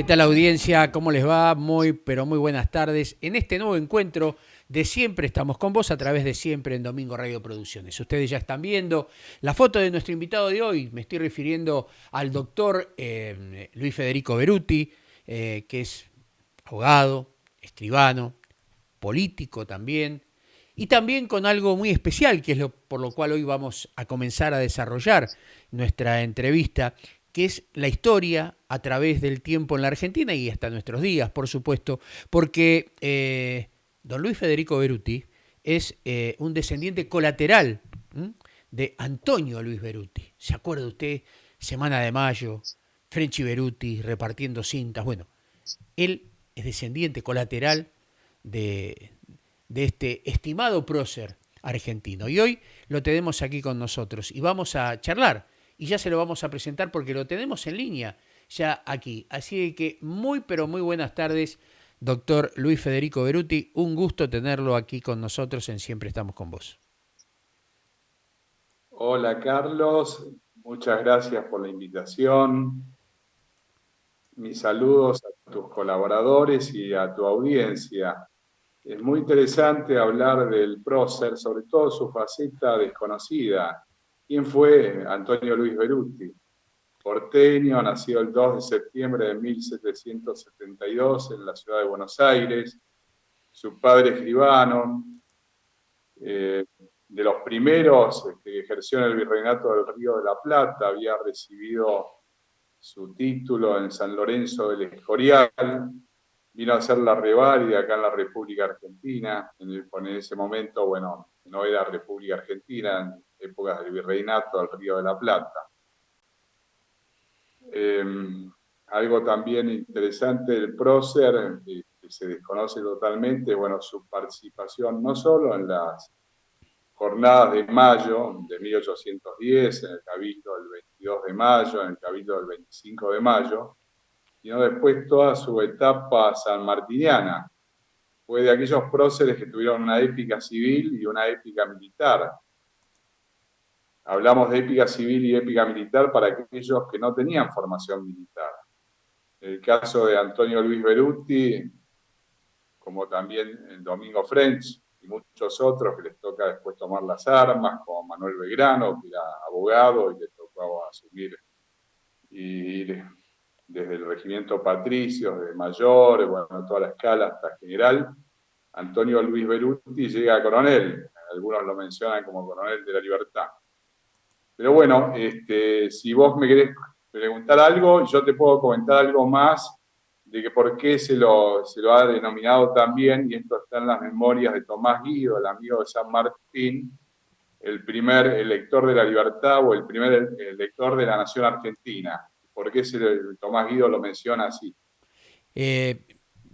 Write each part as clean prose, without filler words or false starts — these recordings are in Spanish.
¿Qué tal audiencia? ¿Cómo les va? Muy, pero muy buenas tardes. En este nuevo encuentro de Siempre estamos con vos a través de Siempre en Domingo Radio Producciones. Ustedes ya están viendo la foto de nuestro invitado de hoy. Me estoy refiriendo al doctor Luis Federico Beruti, que es abogado, escribano, político también, y también con algo muy especial, que es por lo cual hoy vamos a comenzar a desarrollar nuestra entrevista, que es la historia a través del tiempo en la Argentina y hasta nuestros días, por supuesto, porque don Luis Federico Beruti es un descendiente colateral, ¿m? De Antonio Luis Beruti. ¿Se acuerda usted? Semana de Mayo, Frenchy Beruti repartiendo cintas. Bueno, él es descendiente colateral de, de este estimado prócer argentino. Y hoy lo tenemos aquí con nosotros y vamos a charlar. Y ya se lo vamos a presentar porque lo tenemos en línea ya aquí. Así que muy, pero muy buenas tardes, doctor Luis Federico Beruti. Un gusto tenerlo aquí con nosotros en Siempre Estamos con Vos. Hola Carlos, muchas gracias por la invitación. Mis saludos a tus colaboradores y a tu audiencia. Es muy interesante hablar del prócer, sobre todo su faceta desconocida. ¿Quién fue Antonio Luis Beruti? Porteño, nació el 2 de septiembre de 1772 en la ciudad de Buenos Aires. Su padre escribano, de los primeros que ejerció en el Virreinato del Río de la Plata, había recibido su título en San Lorenzo del Escorial, vino a hacer la reválida acá en la República Argentina, en ese momento, bueno, no era República Argentina, en épocas del Virreinato del Río de la Plata. Eh, Algo también interesante del prócer, que se desconoce totalmente, bueno, su participación no solo en las jornadas de mayo de 1810, en el Cabildo del 22 de mayo, en el Cabildo del 25 de mayo, sino después toda su etapa sanmartiniana. Fue de aquellos próceres que tuvieron una épica civil y una épica militar. Hablamos de épica civil y épica militar para aquellos que no tenían formación militar. En el caso de Antonio Luis Beruti, como también el Domingo French y muchos otros que les toca después tomar las armas, como Manuel Belgrano, que era abogado y le tocó asumir y ir desde el regimiento patricio, de mayor, bueno, toda la escala hasta general. Antonio Luis Beruti llega a coronel, algunos lo mencionan como coronel de la libertad. Pero bueno, si vos me querés preguntar algo, yo te puedo comentar algo más de que por qué se lo ha denominado también, y esto está en las memorias de Tomás Guido, el amigo de San Martín, el primer elector de la libertad o el primer elector de la nación argentina. ¿Por qué Tomás Guido lo menciona así? Eh,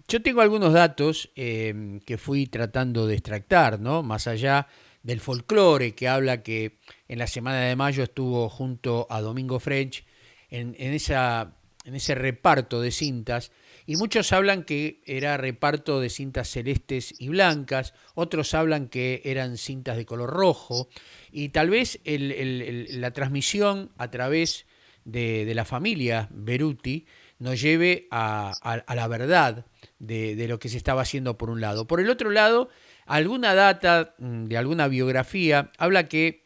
yo tengo algunos datos que fui tratando de extractar, ¿no? Más allá del folclore que habla que en la Semana de Mayo estuvo junto a Domingo French en ese reparto de cintas, y muchos hablan que era reparto de cintas celestes y blancas, otros hablan que eran cintas de color rojo, y tal vez la transmisión a través de la familia Beruti nos lleve a la verdad de lo que se estaba haciendo por un lado. Por el otro lado, alguna data de alguna biografía habla que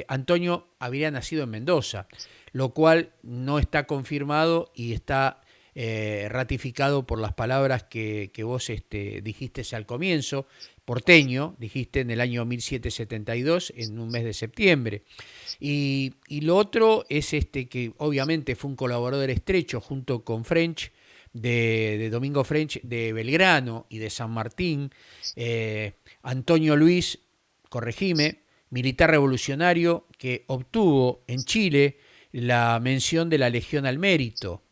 Antonio habría nacido en Mendoza, lo cual no está confirmado y está ratificado por las palabras que vos dijiste al comienzo, porteño, dijiste en el año 1772, en un mes de septiembre. Y lo otro es que obviamente fue un colaborador estrecho junto con French, de Domingo French, de Belgrano y de San Martín. Antonio Luis, corregime, militar revolucionario que obtuvo en Chile la mención de la Legión al Mérito.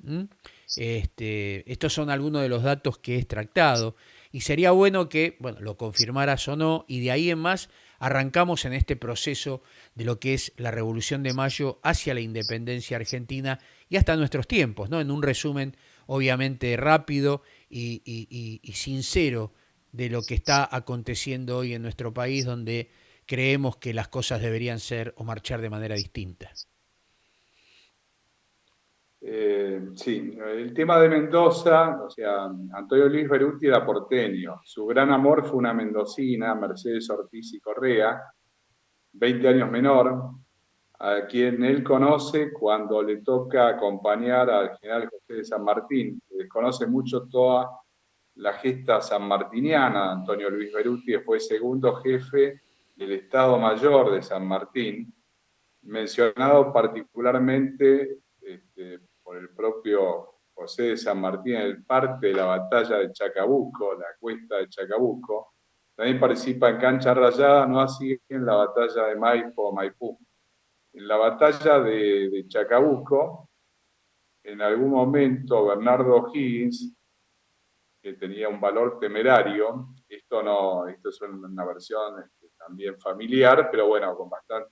Estos son algunos de los datos que he extractado y sería bueno que, bueno, lo confirmaras o no, y de ahí en más arrancamos en este proceso de lo que es la Revolución de Mayo hacia la independencia argentina y hasta nuestros tiempos, ¿no? En un resumen obviamente rápido y sincero de lo que está aconteciendo hoy en nuestro país, donde creemos que las cosas deberían ser o marchar de manera distinta. Sí, el tema de Mendoza, o sea, Antonio Luis Beruti era porteño. Su gran amor fue una mendocina, Mercedes Ortiz y Correa, 20 años menor, a quien él conoce cuando le toca acompañar al general José de San Martín, que desconoce mucho toda la gesta sanmartiniana. Antonio Luis Beruti fue segundo jefe del Estado Mayor de San Martín, mencionado particularmente por el propio José de San Martín en el parte de la batalla de Chacabuco, la cuesta de Chacabuco. También participa en Cancha Rayada, no así en la batalla de Maipo, Maipú. En la batalla de Chacabuco, en algún momento Bernardo O'Higgins, que tenía un valor temerario, esto es una versión también familiar, pero bueno, con bastante,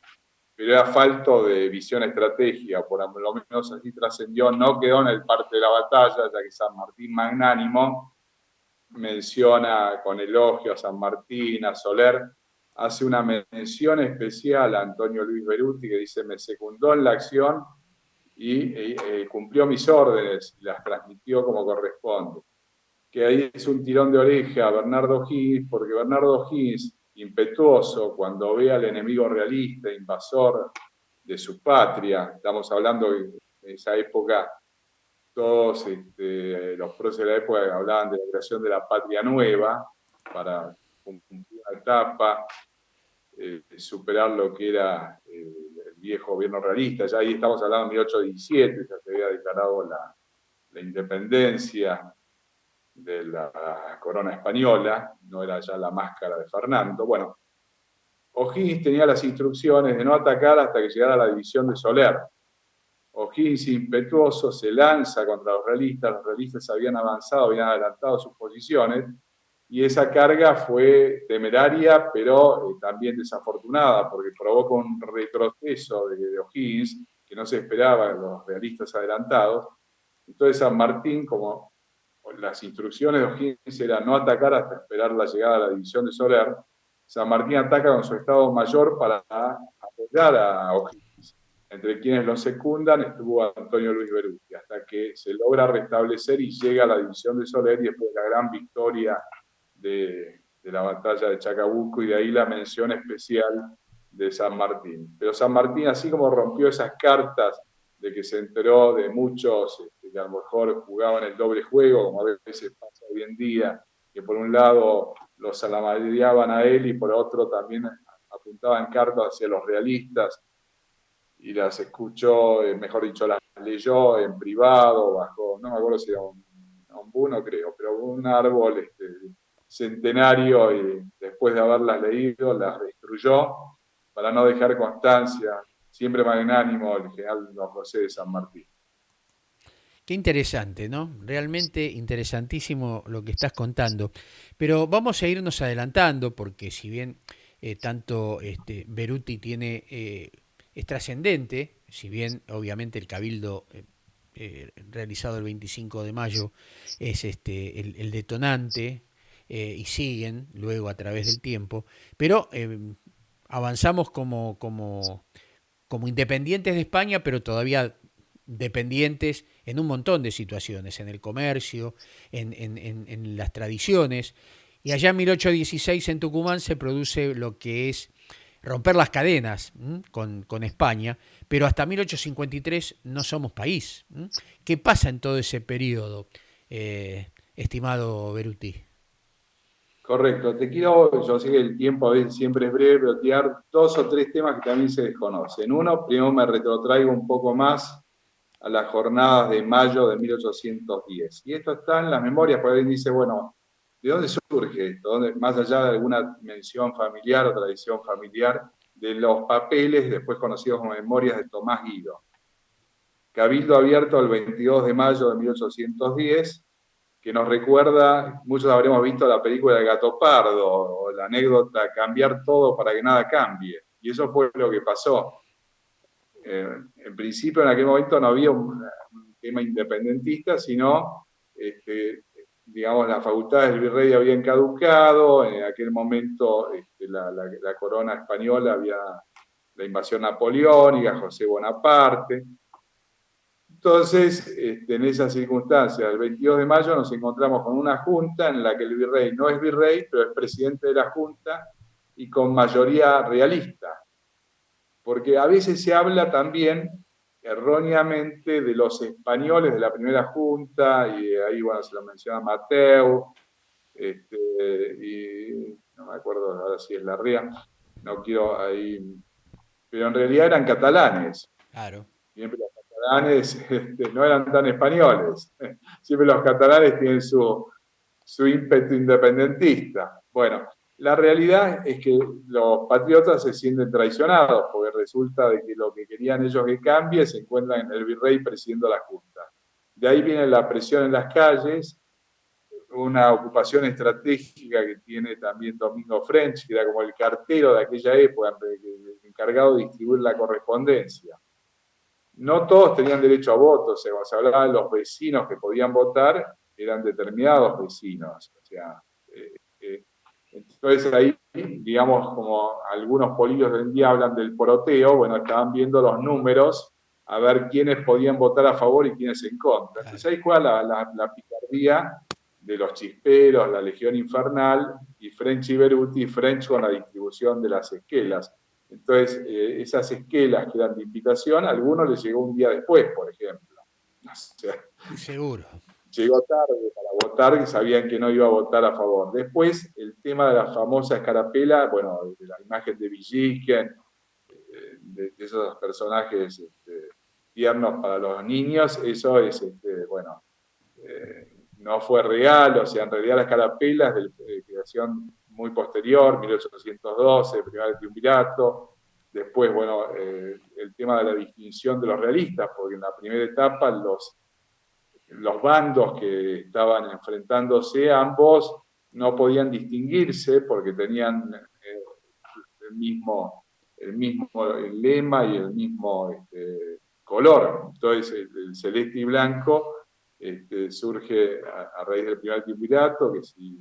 pero era falto de visión estratégica, por lo menos así trascendió, no quedó en el parte de la batalla, ya que San Martín Magnánimo menciona con elogio a San Martín, a Soler, hace una mención especial a Antonio Luis Beruti, que dice: me secundó en la acción y cumplió mis órdenes y las transmitió como corresponde. Que ahí es un tirón de oreja a Bernardo Higgins, porque Bernardo Higgins, impetuoso, cuando ve al enemigo realista, invasor de su patria, estamos hablando de esa época, todos los próceres de la época hablaban de la creación de la patria nueva para cumplir una etapa, superar lo que era el viejo gobierno realista. Ya ahí estamos hablando de 1817, ya se había declarado la independencia de la corona española, no era ya la máscara de Fernando. Bueno, O'Higgins tenía las instrucciones de no atacar hasta que llegara la división de Soler. O'Higgins, impetuoso, se lanza contra los realistas habían avanzado, habían adelantado sus posiciones, y esa carga fue temeraria, pero también desafortunada, porque provoca un retroceso de O'Higgins, que no se esperaba en los realistas adelantados. Entonces San Martín, como las instrucciones de O'Higgins eran no atacar hasta esperar la llegada de la división de Soler, San Martín ataca con su Estado Mayor para apoyar a O'Higgins. Entre quienes lo secundan estuvo Antonio Luis Beruti, hasta que se logra restablecer y llega a la división de Soler, y después la gran victoria de la batalla de Chacabuco, y de ahí la mención especial de San Martín. Pero San Martín, así como rompió esas cartas de que se enteró de muchos que a lo mejor jugaban el doble juego, como a veces pasa hoy en día, que por un lado los salamadeaban a él y por otro también apuntaban cartas hacia los realistas, y las escuchó, mejor dicho, las leyó en privado, bajo, no me acuerdo si era un buno, creo, pero un árbol centenario, y después de haberlas leído, las destruyó para no dejar constancia. Siempre magnánimo el general Don José de San Martín. Qué interesante, ¿no? Realmente interesantísimo lo que estás contando. Pero vamos a irnos adelantando porque si bien tanto Beruti tiene es trascendente, si bien obviamente el cabildo realizado el 25 de mayo es el detonante y siguen luego a través del tiempo, pero avanzamos como independientes de España, pero todavía dependientes en un montón de situaciones, en el comercio, en las tradiciones. Y allá en 1816 en Tucumán se produce lo que es romper las cadenas con España, pero hasta 1853 no somos país. ¿Qué pasa en todo ese periodo, estimado Beruti? Correcto, yo sé que el tiempo a veces siempre es breve, pero te dar dos o tres temas que también se desconocen. Uno, primero me retrotraigo un poco más a las jornadas de mayo de 1810. Y esto está en las memorias, porque alguien dice, bueno, ¿de dónde surge esto? Más allá de alguna mención familiar o tradición familiar, de los papeles, después conocidos como memorias de Tomás Guido. Cabildo abierto el 22 de mayo de 1810, que nos recuerda, muchos habremos visto la película del Gato Pardo, o la anécdota Cambiar todo para que nada cambie. Y eso fue lo que pasó. En principio, en aquel momento no había un tema independentista, sino, digamos, las facultades del virrey habían caducado. En aquel momento la corona española había la invasión napoleónica, José Bonaparte. Entonces, en esa circunstancia, el 22 de mayo nos encontramos con una junta en la que el virrey no es virrey, pero es presidente de la junta y con mayoría realista. Porque a veces se habla también erróneamente de los españoles de la primera junta, y ahí, bueno, se lo menciona Mateu, y no me acuerdo ahora si es Larrea, no quiero ahí, pero en realidad eran catalanes. Claro. Siempre los catalanes no eran tan españoles. Siempre los catalanes tienen su ímpetu independentista. Bueno, la realidad es que los patriotas se sienten traicionados porque resulta de que lo que querían ellos que cambie se encuentran en el virrey presidiendo la Junta. De ahí viene la presión en las calles, una ocupación estratégica que tiene también Domingo French, que era como el cartero de aquella época, encargado de distribuir la correspondencia. No todos tenían derecho a voto, o sea, cuando se hablaba de los vecinos que podían votar, eran determinados vecinos. O sea, entonces ahí, digamos, como algunos políticos hoy en día hablan del poroteo, bueno, estaban viendo los números a ver quiénes podían votar a favor y quiénes en contra. Entonces ahí juega la picardía de los chisperos, la Legión Infernal, y French y Beruti, French con la distribución de las esquelas. Entonces, esas esquelas que eran de invitación, a algunos les llegó un día después, por ejemplo. O sea, Seguro. llegó tarde para votar, que sabían que no iba a votar a favor. Después, el tema de la famosa escarapela, bueno, de la imagen de Villiquen, de esos personajes tiernos para los niños, eso es, bueno, no fue real, o sea, en realidad la escarapela es de creación muy posterior, 1812, primer triunvirato. Después, bueno, el tema de la distinción de los realistas, porque en la primera etapa los bandos que estaban enfrentándose, ambos no podían distinguirse porque tenían el mismo lema y el mismo color. Entonces, el celeste y blanco surge a raíz del primer triunvirato, que si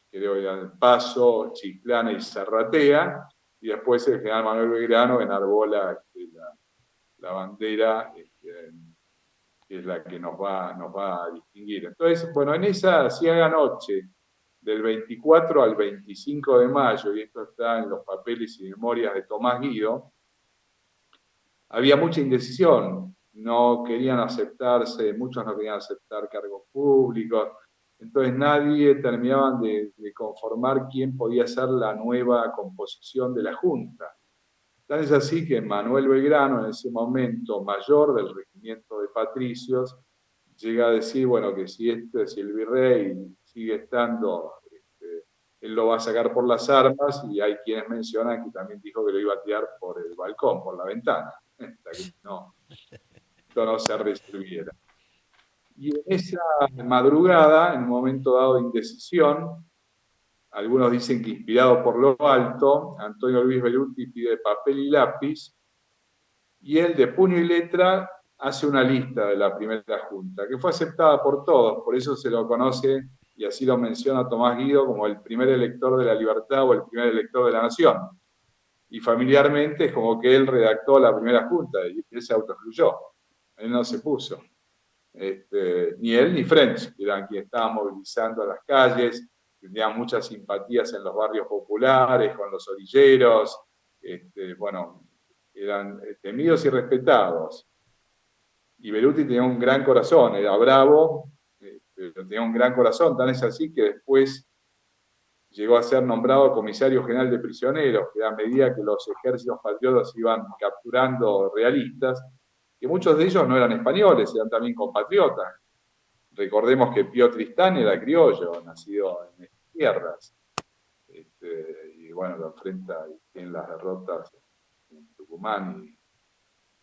creo eran Paso, Chiclana y Zarratea, y después el general Manuel Belgrano enarbola la bandera, que es la que nos va a distinguir. Entonces, bueno, en esa ciega noche, del 24 al 25 de mayo, y esto está en los papeles y memorias de Tomás Guido, había mucha indecisión, no querían aceptarse, muchos no querían aceptar cargos públicos, entonces nadie terminaban de conformar quién podía ser la nueva composición de la Junta. Tal es así que Manuel Belgrano, en ese momento mayor del regimiento de patricios, llega a decir, bueno, que si el virrey sigue estando, él lo va a sacar por las armas, y hay quienes mencionan que también dijo que lo iba a tirar por el balcón, por la ventana, hasta que esto no se resolviera. Y en esa madrugada, en un momento dado de indecisión, algunos dicen que inspirado por lo alto, Antonio Luis Beruti pide papel y lápiz, y él de puño y letra hace una lista de la primera junta, que fue aceptada por todos, por eso se lo conoce, y así lo menciona Tomás Guido, como el primer elector de la libertad o el primer elector de la nación. Y familiarmente es como que él redactó la primera junta y él se autoexcluyó, él no se puso. Ni él ni French, que eran quienes estaban movilizando a las calles, tenían muchas simpatías en los barrios populares, con los orilleros, bueno, eran temidos y respetados. Y Beruti tenía un gran corazón, era bravo, pero tenía un gran corazón, tan es así que después llegó a ser nombrado comisario general de prisioneros, que a medida que los ejércitos patriotas iban capturando realistas, que muchos de ellos no eran españoles, eran también compatriotas. Recordemos que Pío Tristán era criollo, nacido en estas tierras. Y bueno, lo enfrenta en las derrotas en Tucumán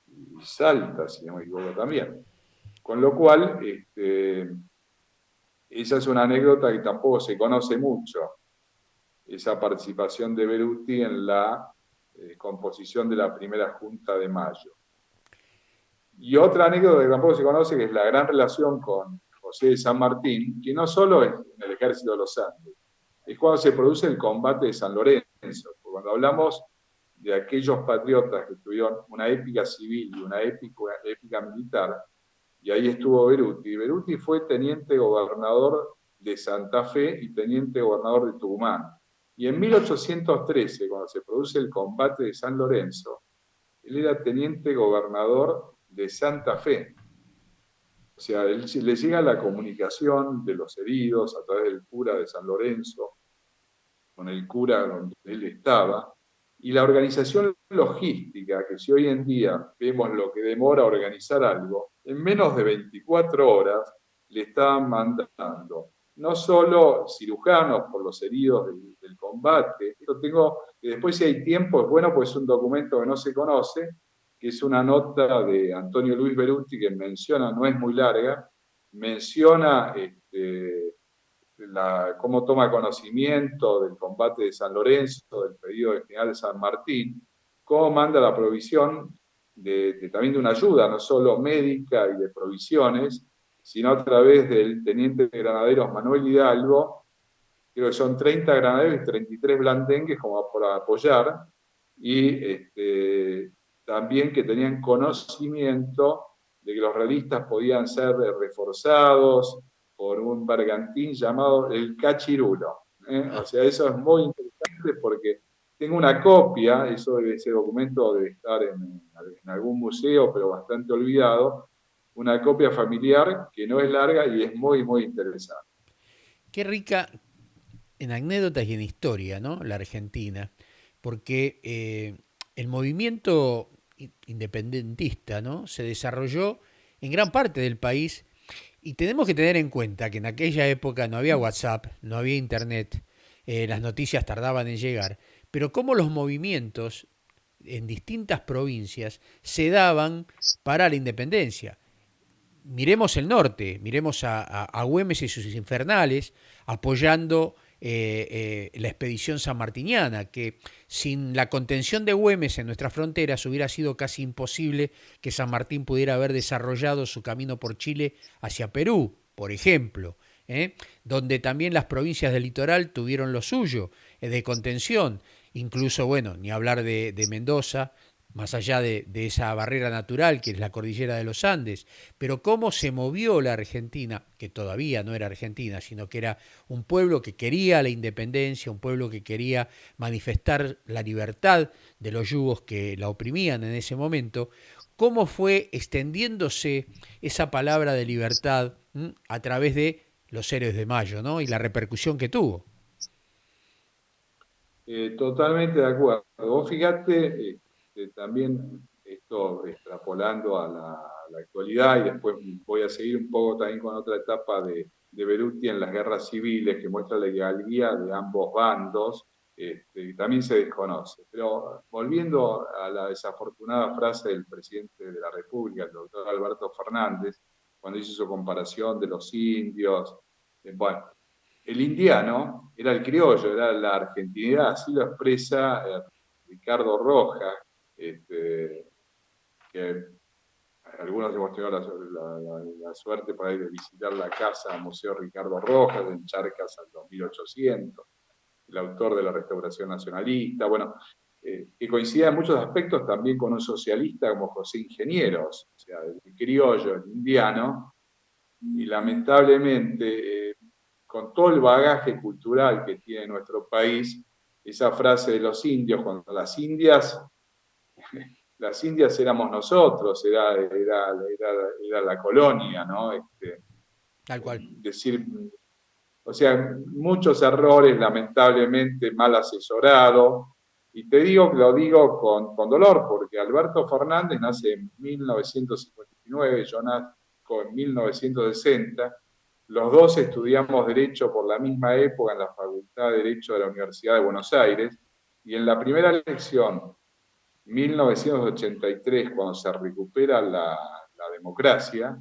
y Salta, si no me equivoco también. Con lo cual, esa es una anécdota que tampoco se conoce mucho, esa participación de Beruti en la composición de la primera Junta de Mayo. Y otra anécdota que tampoco se conoce, que es la gran relación con José de San Martín, que no solo es en el ejército de los Andes, es cuando se produce el combate de San Lorenzo. Cuando hablamos de aquellos patriotas que tuvieron una épica civil y una épica militar, y ahí estuvo Beruti. Beruti fue teniente gobernador de Santa Fe y teniente gobernador de Tucumán. Y en 1813, cuando se produce el combate de San Lorenzo, él era teniente gobernador de Santa Fe. O sea, él, le llega la comunicación de los heridos a través del cura de San Lorenzo, con el cura donde él estaba, y la organización logística, que si hoy en día vemos lo que demora organizar algo, en menos de 24 horas le estaban mandando no solo cirujanos por los heridos del combate, esto tengo, que después si hay tiempo es bueno, pues es un documento que no se conoce, que es una nota de Antonio Luis Beruti que menciona, no es muy larga, menciona cómo toma conocimiento del combate de San Lorenzo, del pedido del general de San Martín, cómo manda la provisión también de una ayuda, no solo médica y de provisiones, sino a través del teniente de granaderos Manuel Hidalgo, creo que son 30 granaderos y 33 blandengues como para apoyar, y también que tenían conocimiento de que los realistas podían ser reforzados por un bergantín llamado el Cachirulo. O sea, eso es muy interesante porque tengo una copia, ese documento debe estar en algún museo, pero bastante olvidado, una copia familiar que no es larga y es muy, muy interesante. Qué rica en anécdotas y en historia, ¿no? La Argentina, porque el movimiento independentista, ¿no? Se desarrolló en gran parte del país y tenemos que tener en cuenta que en aquella época no había WhatsApp, no había Internet, las noticias tardaban en llegar, pero cómo los movimientos en distintas provincias se daban para la independencia. Miremos el norte, miremos a Güemes y sus infernales apoyando la expedición sanmartiniana, que sin la contención de Güemes en nuestras fronteras hubiera sido casi imposible que San Martín pudiera haber desarrollado su camino por Chile hacia Perú, por ejemplo, donde también las provincias del litoral tuvieron lo suyo, de contención, incluso, bueno, ni hablar de Mendoza, más allá de esa barrera natural que es la cordillera de los Andes, pero cómo se movió la Argentina, que todavía no era Argentina, sino que era un pueblo que quería la independencia, un pueblo que quería manifestar la libertad de los yugos que la oprimían en ese momento, cómo fue extendiéndose esa palabra de libertad a través de los héroes de Mayo, ¿no? Y la repercusión que tuvo. Totalmente de acuerdo. Vos fíjate, también esto extrapolando a la actualidad, y después voy a seguir un poco también con otra etapa de Beruti en las guerras civiles que muestra la legalía de ambos bandos, que también se desconoce. Pero volviendo a la desafortunada frase del presidente de la República, el doctor Alberto Fernández, cuando hizo su comparación de los indios, bueno, el indiano era el criollo, era la argentinidad, así lo expresa Ricardo Rojas, que algunos hemos tenido la suerte por ahí de visitar la casa Museo Ricardo Rojas, en Charcas al 2800, el autor de la Restauración Nacionalista, bueno, que coincide en muchos aspectos también con un socialista como José Ingenieros, o sea, el criollo, el indiano, y lamentablemente, con todo el bagaje cultural que tiene nuestro país, esa frase de los indios, cuando las indias éramos nosotros, era la colonia, ¿no? Tal cual. Decir, o sea, muchos errores, lamentablemente mal asesorados, y te digo que lo digo con dolor, porque Alberto Fernández nace en 1959, yo nazco en 1960, los dos estudiamos Derecho por la misma época en la Facultad de Derecho de la Universidad de Buenos Aires, y en la primera elección, 1983, cuando se recupera la democracia,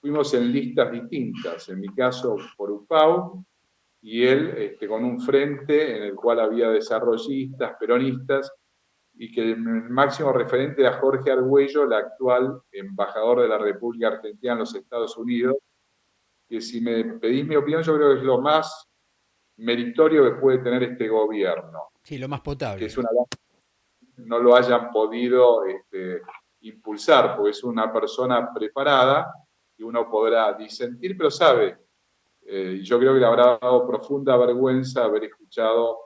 fuimos en listas distintas, en mi caso por UPAU, y él con un frente en el cual había desarrollistas, peronistas, y que el máximo referente era Jorge Argüello, el actual embajador de la República Argentina en los Estados Unidos, que si me pedís mi opinión, yo creo que es lo más meritorio que puede tener este gobierno, Sí, lo más que potable. es una no lo hayan podido impulsar, porque es una persona preparada, que uno podrá disentir, pero sabe, y yo creo que le habrá dado profunda vergüenza haber escuchado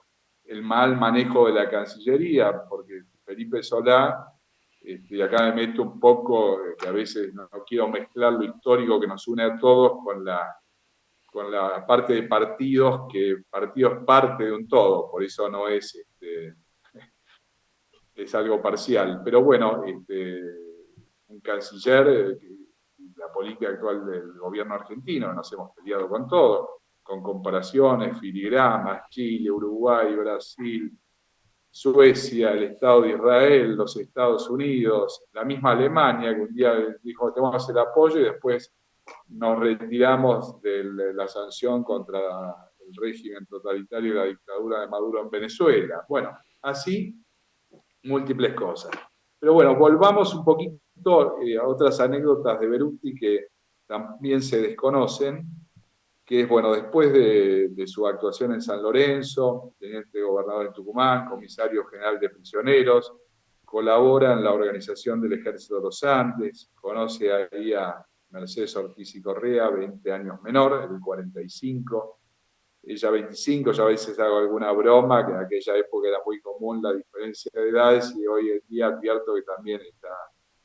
el mal manejo de la Cancillería, porque Felipe Solá, y acá me meto un poco, que a veces no quiero mezclar lo histórico que nos une a todos con la parte de partidos, que partido es parte de un todo, por eso no es, es algo parcial. Pero bueno, un canciller, la política actual del gobierno argentino, nos hemos peleado con todo, con comparaciones, filigramas, Chile, Uruguay, Brasil, Suecia, el Estado de Israel, los Estados Unidos, la misma Alemania, que un día dijo, tenemos el apoyo y después nos retiramos de la sanción contra el régimen totalitario y la dictadura de Maduro en Venezuela. Bueno, así múltiples cosas. Pero bueno, volvamos un poquito a otras anécdotas de Beruti que también se desconocen, que es, bueno, después de su actuación en San Lorenzo, teniente gobernador de Tucumán, comisario general de prisioneros, colabora en la organización del Ejército de los Andes, conoce ahí a Mercedes Ortiz y Correa, 20 años menor, el 45, ella 25, yo a veces hago alguna broma, que en aquella época era muy común la diferencia de edades y hoy en día advierto que también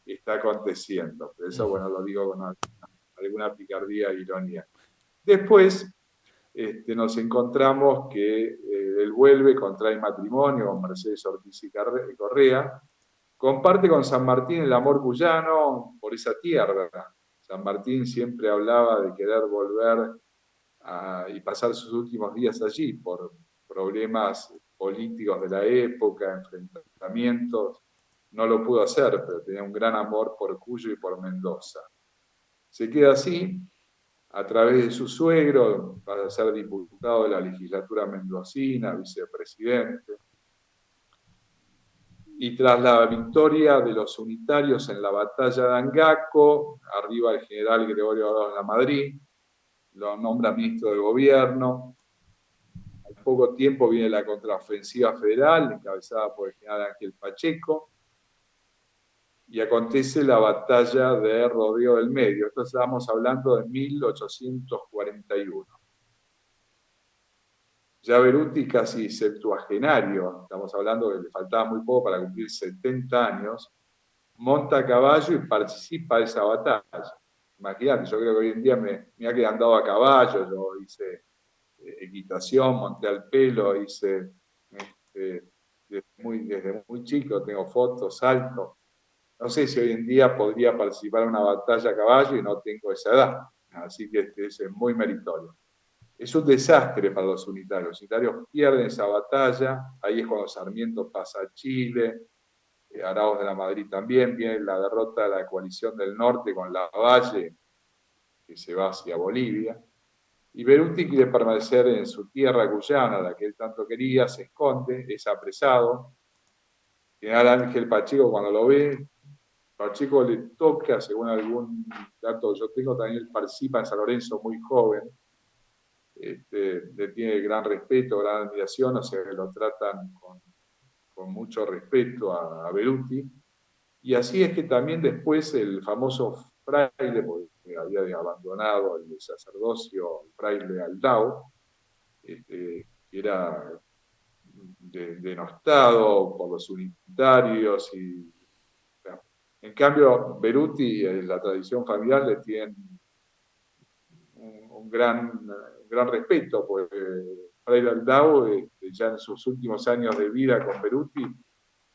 está aconteciendo. Pero eso, bueno, lo digo con alguna picardía e ironía. Después nos encontramos que él vuelve, contrae matrimonio con Mercedes Ortiz y Correa, comparte con San Martín el amor cuyano por esa tierra. San Martín siempre hablaba de querer volver y pasar sus últimos días allí por problemas políticos de la época, enfrentamientos. No lo pudo hacer, pero tenía un gran amor por Cuyo y por Mendoza. Se queda así, a través de su suegro, pasa a ser diputado de la legislatura mendocina, vicepresidente, y tras la victoria de los unitarios en la batalla de Angaco, arriba el general Gregorio Ordóñez Lamadrid, lo nombra ministro de gobierno. Al poco tiempo viene la contraofensiva federal, encabezada por el general Ángel Pacheco, y acontece la batalla de Rodeo del Medio. Esto estamos hablando de 1841. Ya Beruti, casi septuagenario, estamos hablando que le faltaba muy poco para cumplir 70 años, monta a caballo y participa de esa batalla. Imagínate, yo creo que hoy en día me ha quedado andado a caballo, yo hice equitación, monté al pelo, hice desde muy chico, tengo fotos, salto. No sé si hoy en día podría participar en una batalla a caballo y no tengo esa edad, así que es muy meritorio. Es un desastre para los unitarios. Los unitarios pierden esa batalla, ahí es cuando Sarmiento pasa a Chile, Arauz de la Madrid también, viene la derrota de la coalición del norte con Lavalle, que se va hacia Bolivia, y Beruti quiere permanecer en su tierra cuyana, la que él tanto quería, se esconde, es apresado. General Ángel Pacheco, cuando lo ve, Pacheco le toca, según algún dato que yo tengo, también él participa en San Lorenzo muy joven, le tiene gran respeto, gran admiración, o sea que lo tratan con mucho respeto a Beruti. Y así es que también después el famoso fraile, porque había abandonado el sacerdocio, el fraile Aldao, que era denostado por los unitarios. En cambio, Beruti, la tradición familiar, le tiene un gran respeto, porque Fraile Aldao, ya en sus últimos años de vida con Beruti,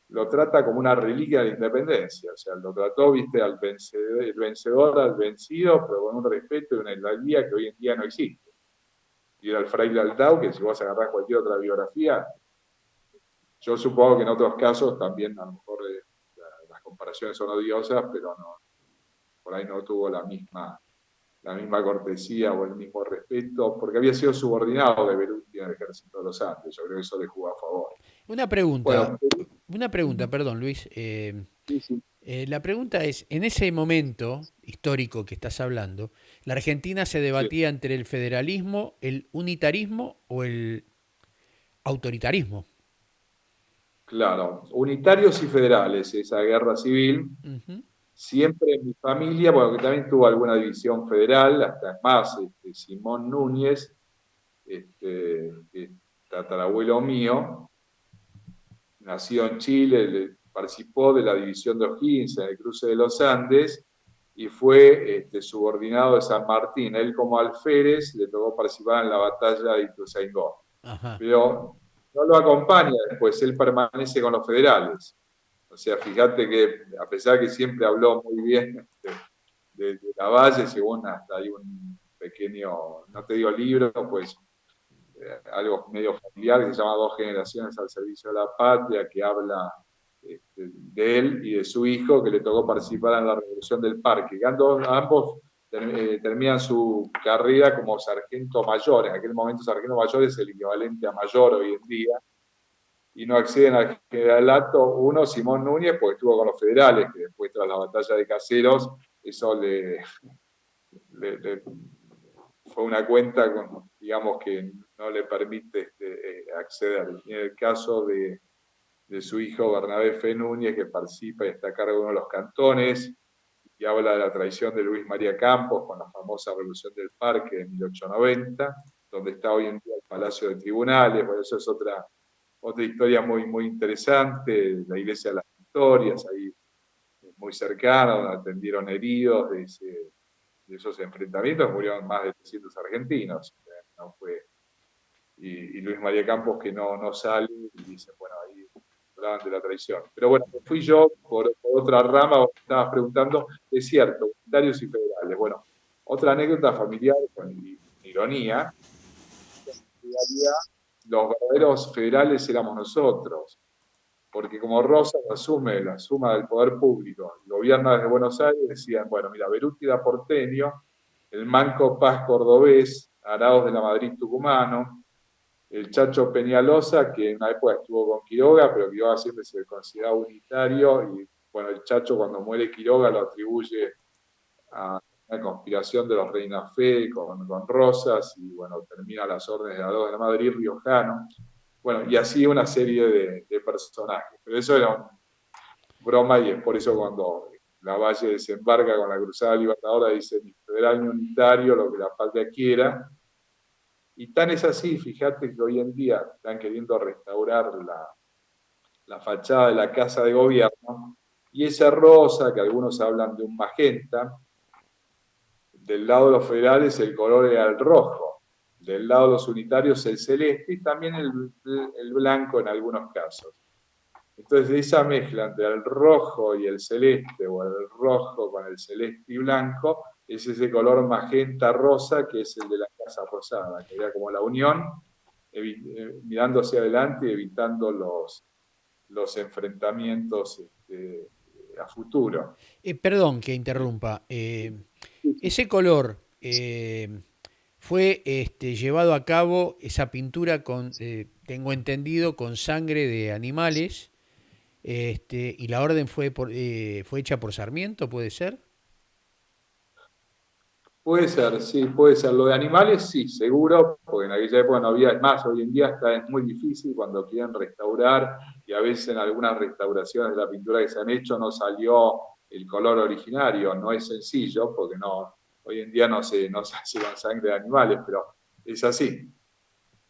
lo trata como una reliquia de la independencia, o sea, lo trató, viste, al vencedor, el vencedor al vencido, pero con un respeto y una hidalguía que hoy en día no existe. Y era el fraile Aldao, que si vos agarrás cualquier otra biografía, yo supongo que en otros casos también a lo mejor las comparaciones son odiosas, pero no, por ahí no tuvo la misma cortesía o el mismo respeto, porque había sido subordinado de Beruti en el ejército de los Andes. Yo creo que eso le jugó a favor. Una pregunta, Bueno, una pregunta, perdón, Luis. sí, sí, La pregunta es, en ese momento histórico que estás hablando, ¿la Argentina se sí, debatía entre el federalismo, el unitarismo o el autoritarismo? claro. Unitarios y federales, esa guerra civil Ujú. siempre en mi familia, bueno, que también tuvo alguna división federal, hasta más, Simón Núñez, que es tatarabuelo mío, nació en Chile, participó de la división de O'Higgins en el cruce de los Andes y fue subordinado de San Martín. Él como alférez le tocó participar en la batalla de Ituzaingó. Ajá. Pero no lo acompaña después, él permanece con los federales. O sea, fíjate que a pesar que siempre habló muy bien de Lavalle, según hasta hay un pequeño, no te digo libro, pues algo medio familiar que se llama Dos generaciones al servicio de la patria, que habla de él y de su hijo, que le tocó participar en la Revolución del Parque. Ambos terminan su carrera como sargento mayor. En aquel momento sargento mayor es el equivalente a mayor hoy en día, y no acceden al generalato. Uno, Simón Núñez, porque estuvo con los federales, que después tras la batalla de Caseros, eso le fue una cuenta, digamos, que no le permite acceder. Y en el caso de su hijo Bernabé Fe Núñez, que participa y está a cargo de uno de los cantones, y habla de la traición de Luis María Campos con la famosa Revolución del Parque de 1890, donde está hoy en día el Palacio de Tribunales. Bueno, eso es otra historia muy, muy interesante, la Iglesia de las Victorias, ahí muy cercana, donde atendieron heridos de esos enfrentamientos, murieron más de 300 argentinos. ¿No? Y Luis María Campos que no sale y dice, bueno, ahí hablaban de la traición. Pero bueno, fui yo por otra rama, vos me estabas preguntando, es cierto, unitarios y federales. Bueno, otra anécdota familiar con ironía, en realidad los verdaderos federales éramos nosotros, porque como Rosas asume la suma del poder público, gobierna desde Buenos Aires, decían, bueno, mira, Beruti da porteño, el Manco Paz cordobés, Arauz de la Madrid tucumano, el Chacho Peñalosa, que en una época estuvo con Quiroga, pero Quiroga siempre se consideraba unitario, y bueno, el Chacho cuando muere Quiroga lo atribuye a una conspiración de los Reina Fe con Rosas, y bueno, termina las órdenes de Arauz de la Madrid, riojano. Bueno, y así una serie de personajes. Pero eso era una broma, y es por eso cuando Lavalle desembarca con la Cruzada Libertadora dice ni federal ni unitario, lo que la patria quiera. Y tan es así, fíjate que hoy en día están queriendo restaurar la fachada de la Casa de Gobierno, y esa rosa, que algunos hablan de un magenta, del lado de los federales el color era el rojo, del lado de los unitarios el celeste y también el blanco en algunos casos. Entonces, de esa mezcla entre el rojo y el celeste, o el rojo con el celeste y blanco, es ese color magenta rosa que es el de la Casa Rosada, que era como la unión, mirando hacia adelante y evitando los enfrentamientos a futuro. Perdón que interrumpa. Ese color fue llevado a cabo, esa pintura con, tengo entendido, con sangre de animales, y la orden fue hecha por Sarmiento, ¿puede ser? Puede ser, sí, puede ser. Lo de animales, sí, seguro, porque en aquella época no había, es más, hoy en día está, es muy difícil cuando quieren restaurar, y a veces en algunas restauraciones de la pintura que se han hecho no salió el color originario. No es sencillo, porque no, hoy en día no se hace con sangre de animales, pero es así.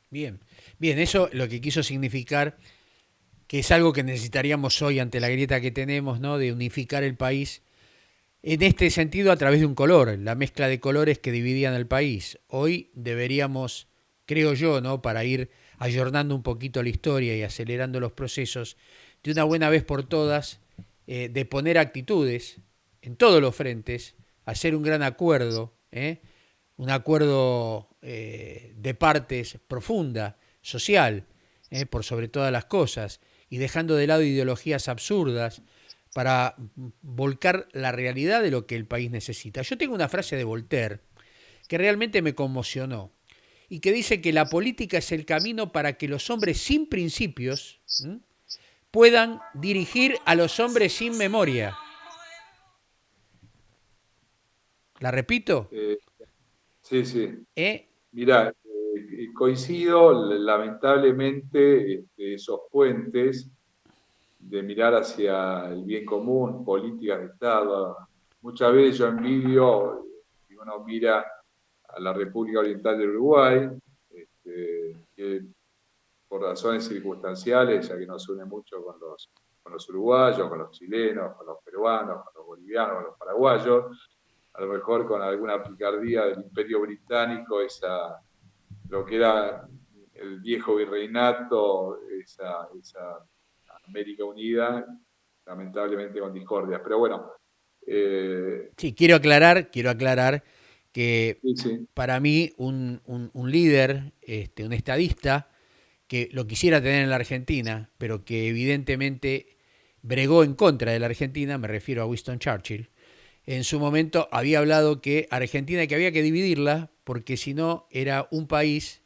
Bien, bien, eso lo que quiso significar que es algo que necesitaríamos hoy ante la grieta que tenemos, ¿no? De unificar el país. En este sentido, a través de un color, la mezcla de colores que dividían el país. Hoy deberíamos, creo yo, ¿no? Para ir ayornando un poquito la historia y acelerando los procesos, de una buena vez por todas, de poner actitudes en todos los frentes, hacer un gran acuerdo, un acuerdo de partes profunda, social, por sobre todas las cosas, y dejando de lado ideologías absurdas para volcar la realidad de lo que el país necesita. Yo tengo una frase de Voltaire que realmente me conmocionó y que dice que la política es el camino para que los hombres sin principios puedan dirigir a los hombres sin memoria. ¿La repito? Eh, sí, sí. ¿Eh? Mira, coincido, lamentablemente esos puentes de mirar hacia el bien común, políticas de Estado. Muchas veces yo envidio, y uno mira a la República Oriental del Uruguay, que por razones circunstanciales, ya que nos une mucho con los uruguayos, con los chilenos, con los peruanos, con los bolivianos, con los paraguayos, a lo mejor con alguna picardía del Imperio Británico, lo que era el viejo virreinato, esa América Unida, lamentablemente con discordias. Pero bueno, Sí, quiero aclarar que sí, sí. para mí un líder, un estadista, que lo quisiera tener en la Argentina, pero que evidentemente bregó en contra de la Argentina, me refiero a Winston Churchill, en su momento había hablado que Argentina que había que dividirla porque si no era un país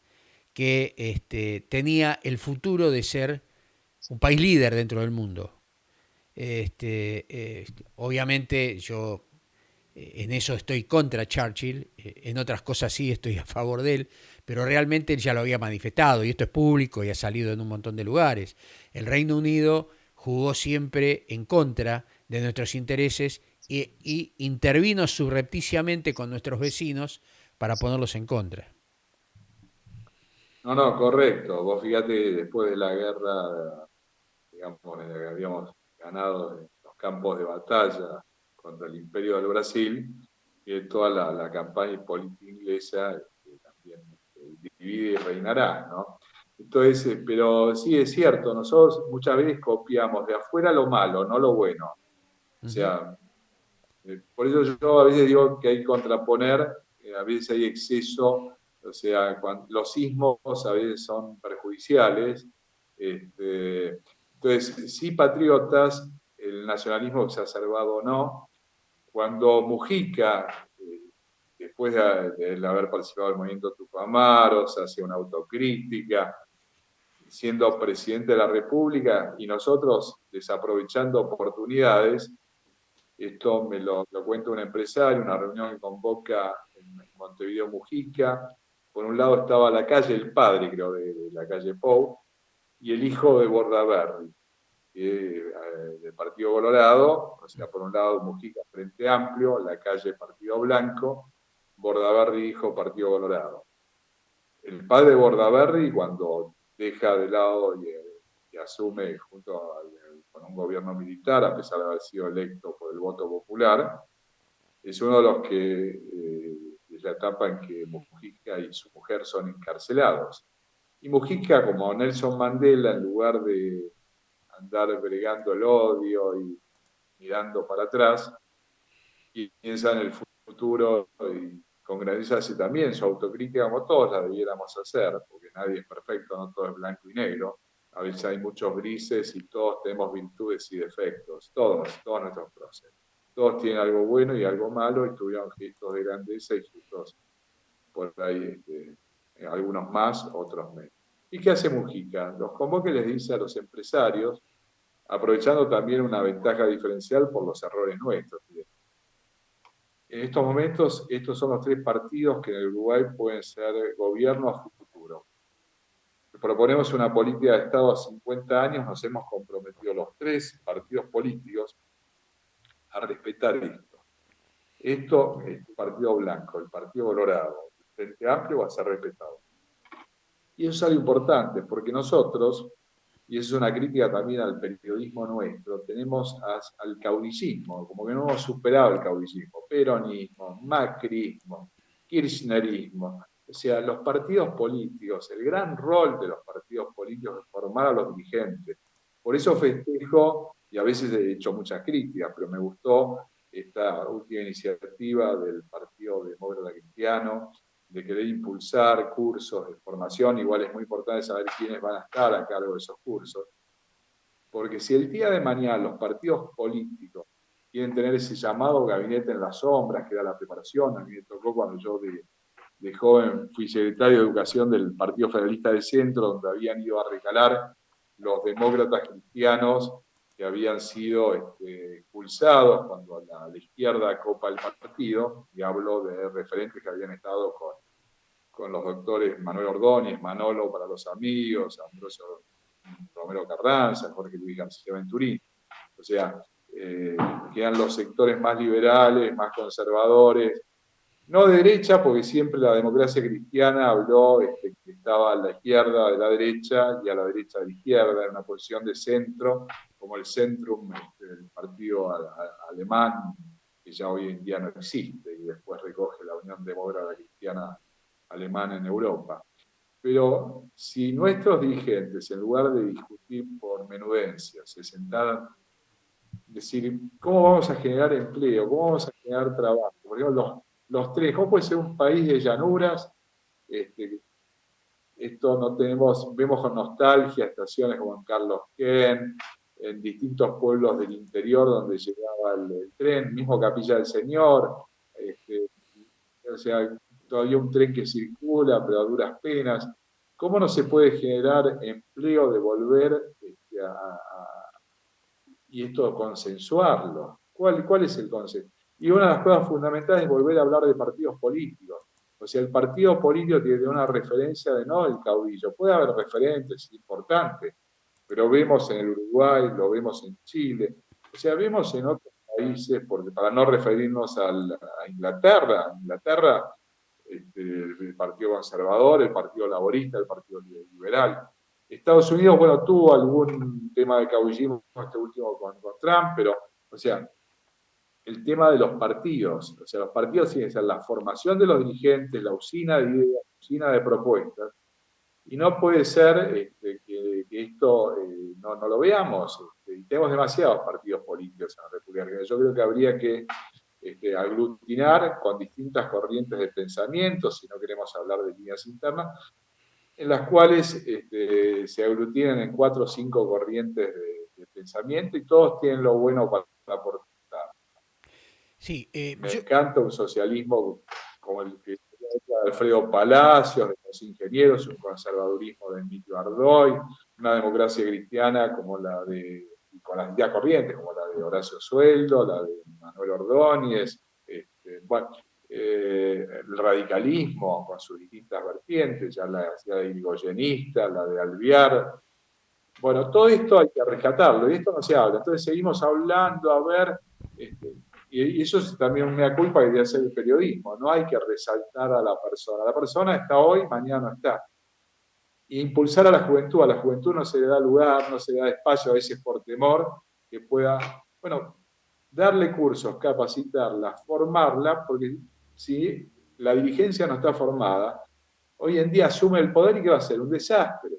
que tenía el futuro de ser un país líder dentro del mundo. Obviamente yo en eso estoy contra Churchill, en otras cosas sí estoy a favor de él, pero realmente él ya lo había manifestado y esto es público y ha salido en un montón de lugares. El Reino Unido jugó siempre en contra de nuestros intereses y intervino subrepticiamente con nuestros vecinos para ponerlos en contra. No, no, correcto. Vos fíjate, después de la guerra, digamos, en la que habíamos ganado en los campos de batalla contra el Imperio del Brasil, y toda la campaña política inglesa también divide y reinará, ¿no? Entonces, pero sí es cierto, nosotros muchas veces copiamos de afuera lo malo, no lo bueno. O Uh -huh. sea, por eso yo a veces digo que hay que contraponer, a veces hay exceso, o sea, los sismos a veces son perjudiciales. Entonces, sí, patriotas, el nacionalismo exacerbado o no. Cuando Mujica, después de haber participado del movimiento Tupamaros, hacía una autocrítica, siendo presidente de la República y nosotros desaprovechando oportunidades, esto lo cuenta un empresario, una reunión que convoca en Montevideo Mujica. Por un lado estaba la calle, el padre, creo, de la calle Pou, y el hijo de Bordaberry, del Partido Colorado. O sea, por un lado Mujica, Frente Amplio, la calle Partido Blanco, Bordaberry, hijo Partido Colorado. El padre de Bordaberry, cuando deja de lado y asume con un gobierno militar, a pesar de haber sido electo por el voto popular, es uno de los que es la etapa en que Mujica y su mujer son encarcelados. Y Mujica, como Nelson Mandela, en lugar de andar bregando el odio y mirando para atrás, piensa en el futuro y con grandeza hace también su autocrítica, como todos la debiéramos hacer, porque nadie es perfecto, no todo es blanco y negro. A veces hay muchos grises y todos tenemos virtudes y defectos, todos nuestros procesos. Todos tienen algo bueno y algo malo y tuvieron gestos de grandeza y gestos por ahí, algunos más, otros menos. ¿Y qué hace Mujica? Los convoca y les dice a los empresarios, aprovechando también una ventaja diferencial por los errores nuestros. En estos momentos, estos son los tres partidos que en el Uruguay pueden ser gobierno a futuro. Proponemos una política de Estado a 50 años, nos hemos comprometido los tres partidos políticos a respetar esto. Esto es el Partido Blanco, el Partido Colorado, el Frente Amplio va a ser respetado. Y eso es algo importante, porque nosotros, y eso es una crítica también al periodismo nuestro, tenemos al caudillismo, como que no hemos superado el caudillismo, peronismo, macrismo, kirchnerismo. O sea, los partidos políticos, el gran rol de los partidos políticos es formar a los dirigentes. Por eso festejo, y a veces he hecho muchas críticas, pero me gustó esta última iniciativa del Partido Demócrata Cristiano, de querer impulsar cursos de formación. Igual es muy importante saber quiénes van a estar a cargo de esos cursos, porque si el día de mañana los partidos políticos quieren tener ese llamado gabinete en las sombras, que era la preparación, a mí me tocó cuando yo de joven fui secretario de Educación del Partido Federalista de Centro, donde habían ido a recalar los demócratas cristianos que habían sido expulsados cuando la izquierda copa el partido, y hablo de referentes que habían estado con los doctores Manuel Ordóñez, Manolo para los amigos, Ambrosio Romero Carranza, Jorge Luis García Venturini. O sea, quedan los sectores más liberales, más conservadores, no de derecha, porque siempre la democracia cristiana habló que estaba a la izquierda de la derecha y a la derecha de la izquierda, en una posición de centro, como el Centrum, el partido alemán, que ya hoy en día no existe, y después recoge la Unión Demócrata Cristiana Alemana en Europa. Pero si nuestros dirigentes, en lugar de discutir por menudencias, se sentaran decir, ¿cómo vamos a generar empleo? ¿Cómo vamos a generar trabajo? Por ejemplo, los tres, ¿cómo puede ser un país de llanuras? Esto no tenemos, vemos con nostalgia estaciones como en Carlos Ken, en distintos pueblos del interior donde llegaba el tren, mismo Capilla del Señor, o sea, todavía un tren que circula, pero a duras penas. ¿Cómo no se puede generar empleo de volver y esto consensuarlo? ¿Cuál es el consenso? Y una de las cosas fundamentales es volver a hablar de partidos políticos. O sea, el partido político tiene una referencia de no el caudillo. Puede haber referentes importantes, pero vemos en el Uruguay, lo vemos en Chile, o sea, vemos en otros países, porque para no referirnos a Inglaterra, el Partido Conservador, el Partido Laborista, el Partido Liberal. Estados Unidos, bueno, tuvo algún tema de caudillismo este último con Trump, pero, o sea, el tema de los partidos, o sea, los partidos tienen que ser la formación de los dirigentes, la usina de ideas, la usina de propuestas, y no puede ser que esto no lo veamos. Y tenemos demasiados partidos políticos en la República Argentina. Yo creo que habría que aglutinar con distintas corrientes de pensamiento, si no queremos hablar de líneas internas, en las cuales se aglutinan en 4 o 5 corrientes de pensamiento y todos tienen lo bueno para aportar. Sí, Me encanta un socialismo como el que Alfredo Palacios, de los ingenieros, un conservadurismo de Emilio Ardoy, una democracia cristiana como con las ideas corrientes, como la de Horacio Sueldo, la de Manuel Ordóñez, el radicalismo con sus distintas vertientes, ya la de irigoyenista, la de Alvear. Bueno, todo esto hay que rescatarlo, y esto no se habla. Entonces seguimos hablando, a ver, y eso es también una culpa que debe hacer el periodismo. No hay que resaltar a la persona. La persona está hoy, mañana no está. E impulsar a la juventud no se le da lugar, no se le da espacio, a veces por temor, que pueda, bueno, darle cursos, capacitarla, formarla, porque si la dirigencia no está formada, hoy en día asume el poder y ¿qué va a ser? Un desastre.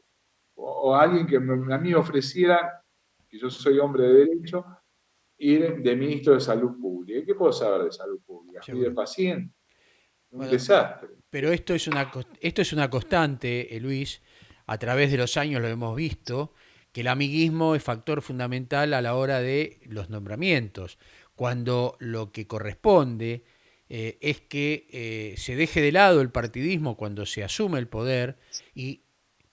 O alguien que a mí me ofreciera, que yo soy hombre de derecho, ir de ministro de Salud Pública. ¿Qué puedo saber de salud pública? Fui de seguro. paciente. Un Bueno, desastre. pero esto es una constante, Luis, a través de los años lo hemos visto, que el amiguismo es factor fundamental a la hora de los nombramientos, cuando lo que corresponde es que se deje de lado el partidismo cuando se asume el poder y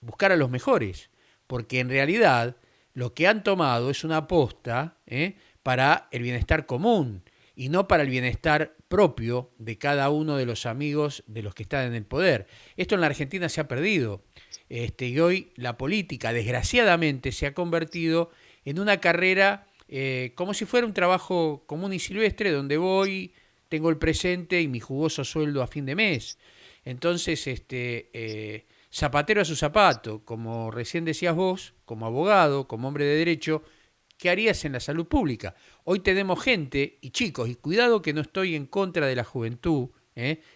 buscar a los mejores, porque en realidad lo que han tomado es una aposta para el bienestar común y no para el bienestar propio de cada uno de los amigos de los que están en el poder. Esto en la Argentina se ha perdido. Y hoy la política, desgraciadamente, se ha convertido en una carrera como si fuera un trabajo común y silvestre, donde voy, tengo el presente y mi jugoso sueldo a fin de mes. Entonces, zapatero a su zapato, como recién decías vos, como abogado, como hombre de derecho, ¿qué harías en la salud pública? Hoy tenemos gente y chicos, y cuidado que no estoy en contra de la juventud,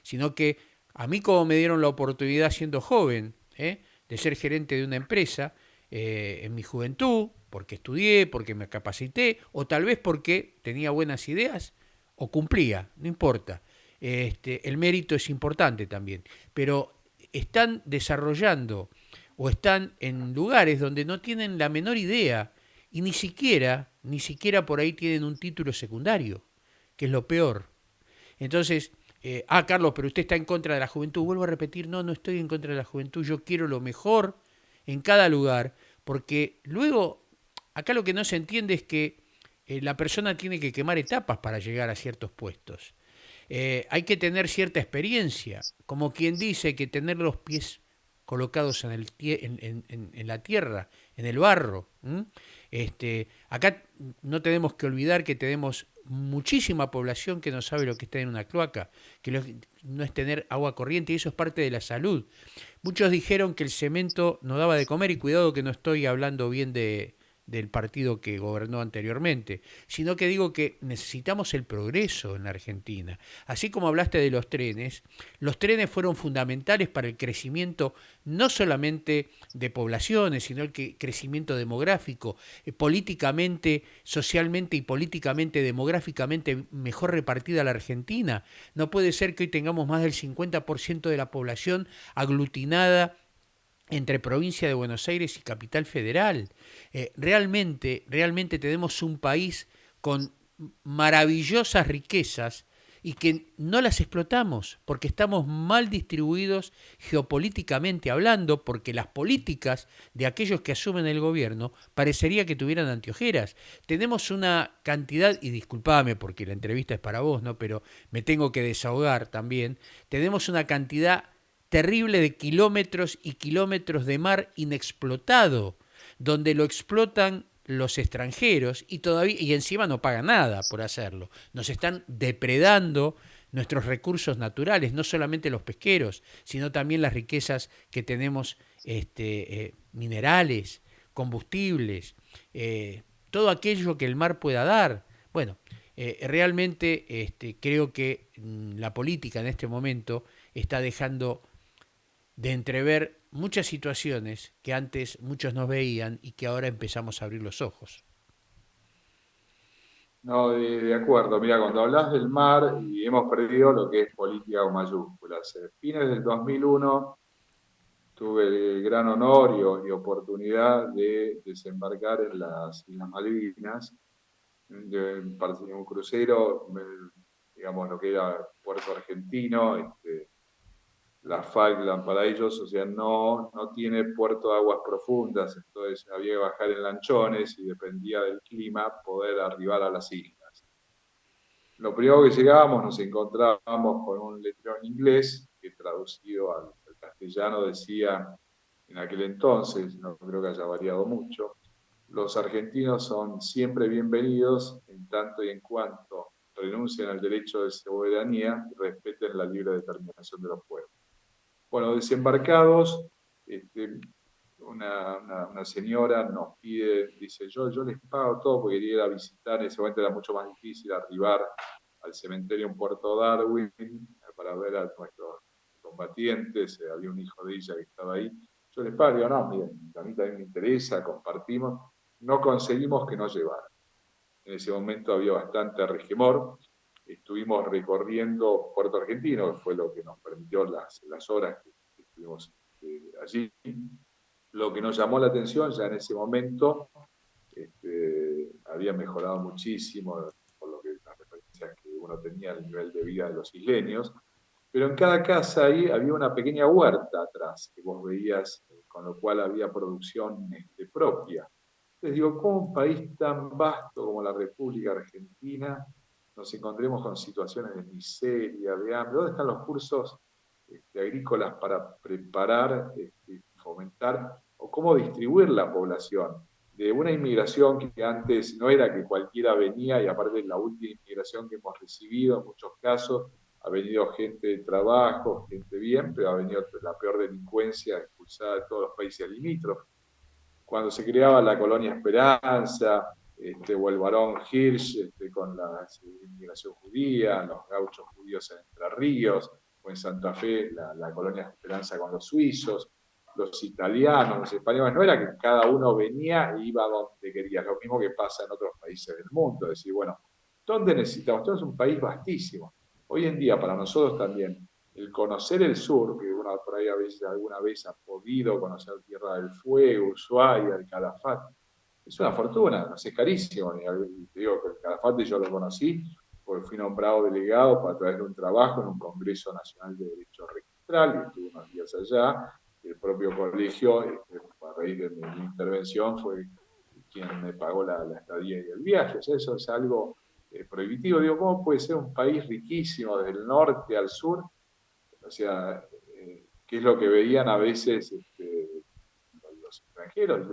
sino que a mí como me dieron la oportunidad siendo joven de ser gerente de una empresa, en mi juventud, porque estudié, porque me capacité, o tal vez porque tenía buenas ideas, o cumplía, no importa. El mérito es importante también, pero están desarrollando o están en lugares donde no tienen la menor idea y ni siquiera por ahí tienen un título secundario, que es lo peor. Entonces, Carlos, pero usted está en contra de la juventud. Vuelvo a repetir, no estoy en contra de la juventud, yo quiero lo mejor en cada lugar, porque luego, acá lo que no se entiende es que la persona tiene que quemar etapas para llegar a ciertos puestos. Hay que tener cierta experiencia, como quien dice que tener los pies colocados en la tierra, en el barro. Acá no tenemos que olvidar que tenemos muchísima población que no sabe lo que está en una cloaca, no es tener agua corriente, y eso es parte de la salud. Muchos dijeron que el cemento no daba de comer, y cuidado que no estoy hablando bien del partido que gobernó anteriormente, sino que digo que necesitamos el progreso en la Argentina. Así como hablaste de los trenes fueron fundamentales para el crecimiento no solamente de poblaciones, sino el crecimiento demográfico, políticamente, socialmente y políticamente, demográficamente mejor repartida la Argentina. No puede ser que hoy tengamos más del 50% de la población aglutinada entre provincia de Buenos Aires y capital federal. Realmente tenemos un país con maravillosas riquezas y que no las explotamos porque estamos mal distribuidos geopolíticamente hablando, porque las políticas de aquellos que asumen el gobierno parecería que tuvieran anteojeras. Tenemos una cantidad, y discúlpame porque la entrevista es para vos, ¿no? Pero me tengo que desahogar también. Tenemos una cantidad terrible de kilómetros y kilómetros de mar inexplotado, donde lo explotan los extranjeros y encima no pagan nada por hacerlo. Nos están depredando nuestros recursos naturales, no solamente los pesqueros, sino también las riquezas que tenemos, minerales, combustibles, todo aquello que el mar pueda dar. Bueno, realmente creo que la política en este momento está dejando de entrever muchas situaciones que antes muchos nos veían y que ahora empezamos a abrir los ojos. No, de acuerdo. Mira, cuando hablas del mar, y hemos perdido lo que es política con mayúsculas. En fines del 2001 tuve el gran honor y oportunidad de desembarcar en las Islas Malvinas, en un crucero, digamos, lo que era Puerto Argentino, la Falkland para ellos, o sea, no tiene puerto de aguas profundas, entonces había que bajar en lanchones y dependía del clima poder arribar a las islas. Lo primero que llegábamos nos encontrábamos con un letrero en inglés que traducido al castellano decía en aquel entonces, no creo que haya variado mucho: los argentinos son siempre bienvenidos en tanto y en cuanto renuncien al derecho de soberanía y respeten la libre determinación de los pueblos. Bueno, desembarcados, una señora nos pide, dice, yo les pago todo porque quería ir a visitar. En ese momento era mucho más difícil arribar al cementerio en Puerto Darwin para ver a nuestros combatientes. Había un hijo de ella que estaba ahí. Yo les pago, digo, no, miren, a mí también me interesa, compartimos. No conseguimos que nos llevaran. En ese momento había bastante resquemor. Estuvimos recorriendo Puerto Argentino, que fue lo que nos permitió las horas que estuvimos allí. Lo que nos llamó la atención ya en ese momento, había mejorado muchísimo por lo que las referencias que uno tenía al nivel de vida de los isleños, pero en cada casa ahí había una pequeña huerta atrás que vos veías, con lo cual había producción propia. Les digo, ¿cómo un país tan vasto como la República Argentina nos encontremos con situaciones de miseria, de hambre? ¿Dónde están los cursos agrícolas para preparar, fomentar o cómo distribuir la población? De una inmigración que antes no era que cualquiera venía, y aparte la última inmigración que hemos recibido en muchos casos, ha venido gente de trabajo, gente bien, pero ha venido la peor delincuencia expulsada de todos los países limítrofes. Cuando se creaba la colonia Esperanza, o el Barón Hirsch, con la inmigración judía, los gauchos judíos en Entre Ríos, o en Santa Fe la colonia Esperanza con los suizos, los italianos, los españoles. No era que cada uno venía e iba donde quería, lo mismo que pasa en otros países del mundo. Es decir, bueno, ¿dónde necesitamos? Esto es un país vastísimo. Hoy en día, para nosotros también, el conocer el sur, que uno por ahí alguna vez ha podido conocer Tierra del Fuego, Ushuaia, el Calafate, es una fortuna, no sé, es carísimo. Te digo que el Calafate yo lo conocí porque fui nombrado delegado para traer un trabajo en un Congreso Nacional de Derecho Registral, y estuve unos días allá. El propio colegio, a raíz de mi intervención, fue quien me pagó la estadía y el viaje. O sea, eso es algo prohibitivo. Digo, ¿cómo puede ser un país riquísimo desde el norte al sur? O sea, ¿qué es lo que veían a veces los extranjeros?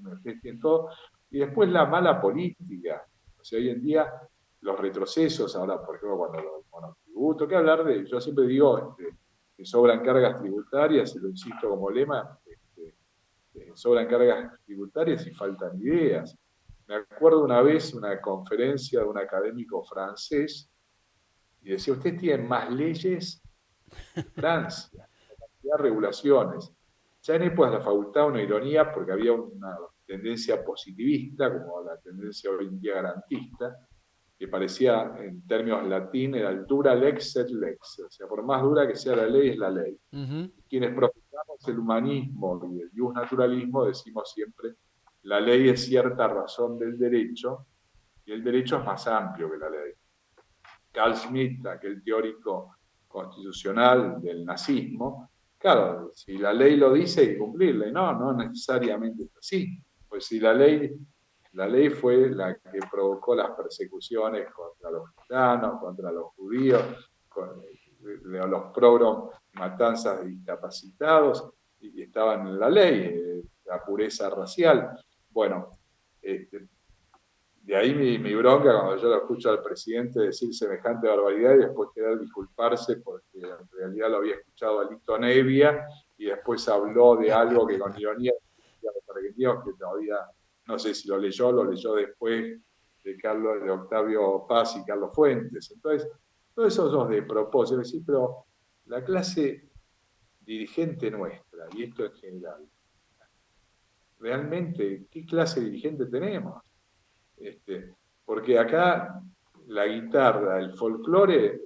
emergencia en todo, y después la mala política. O sea, hoy en día los retrocesos, ahora por ejemplo cuando los monotributos, que hablar de, yo siempre digo que sobran cargas tributarias, y lo insisto como lema, sobran cargas tributarias y faltan ideas. Me acuerdo una vez una conferencia de un académico francés y decía, ustedes tienen más leyes que Francia, cantidad de regulaciones. Ya en épocas de la facultad una ironía porque había una tendencia positivista, como la tendencia hoy en día garantista, que parecía en términos latín era el dura lex sed lex, o sea, por más dura que sea la ley es la ley. Ujú. Quienes profesamos el humanismo y el naturalismo decimos siempre la ley es cierta razón del derecho y el derecho es más amplio que la ley. Carl Schmitt, aquel teórico constitucional del nazismo, claro, si la ley lo dice hay que cumplirla, y no necesariamente es así. Pues si la ley fue la que provocó las persecuciones contra los gitanos, contra los judíos, los progrom, matanzas de discapacitados, y estaban en la ley, la pureza racial. Bueno, de ahí mi bronca cuando yo lo escucho al presidente decir semejante barbaridad y después querer disculparse porque en realidad lo había escuchado a Lito Nevia y después habló de algo que con ironía decía los argentinos que todavía no sé si lo leyó después de Octavio Paz y Carlos Fuentes. Entonces, todos esos dos de propósito, decir, pero la clase dirigente nuestra, y esto en general, realmente, ¿qué clase de dirigente tenemos? Porque acá la guitarra, el folclore,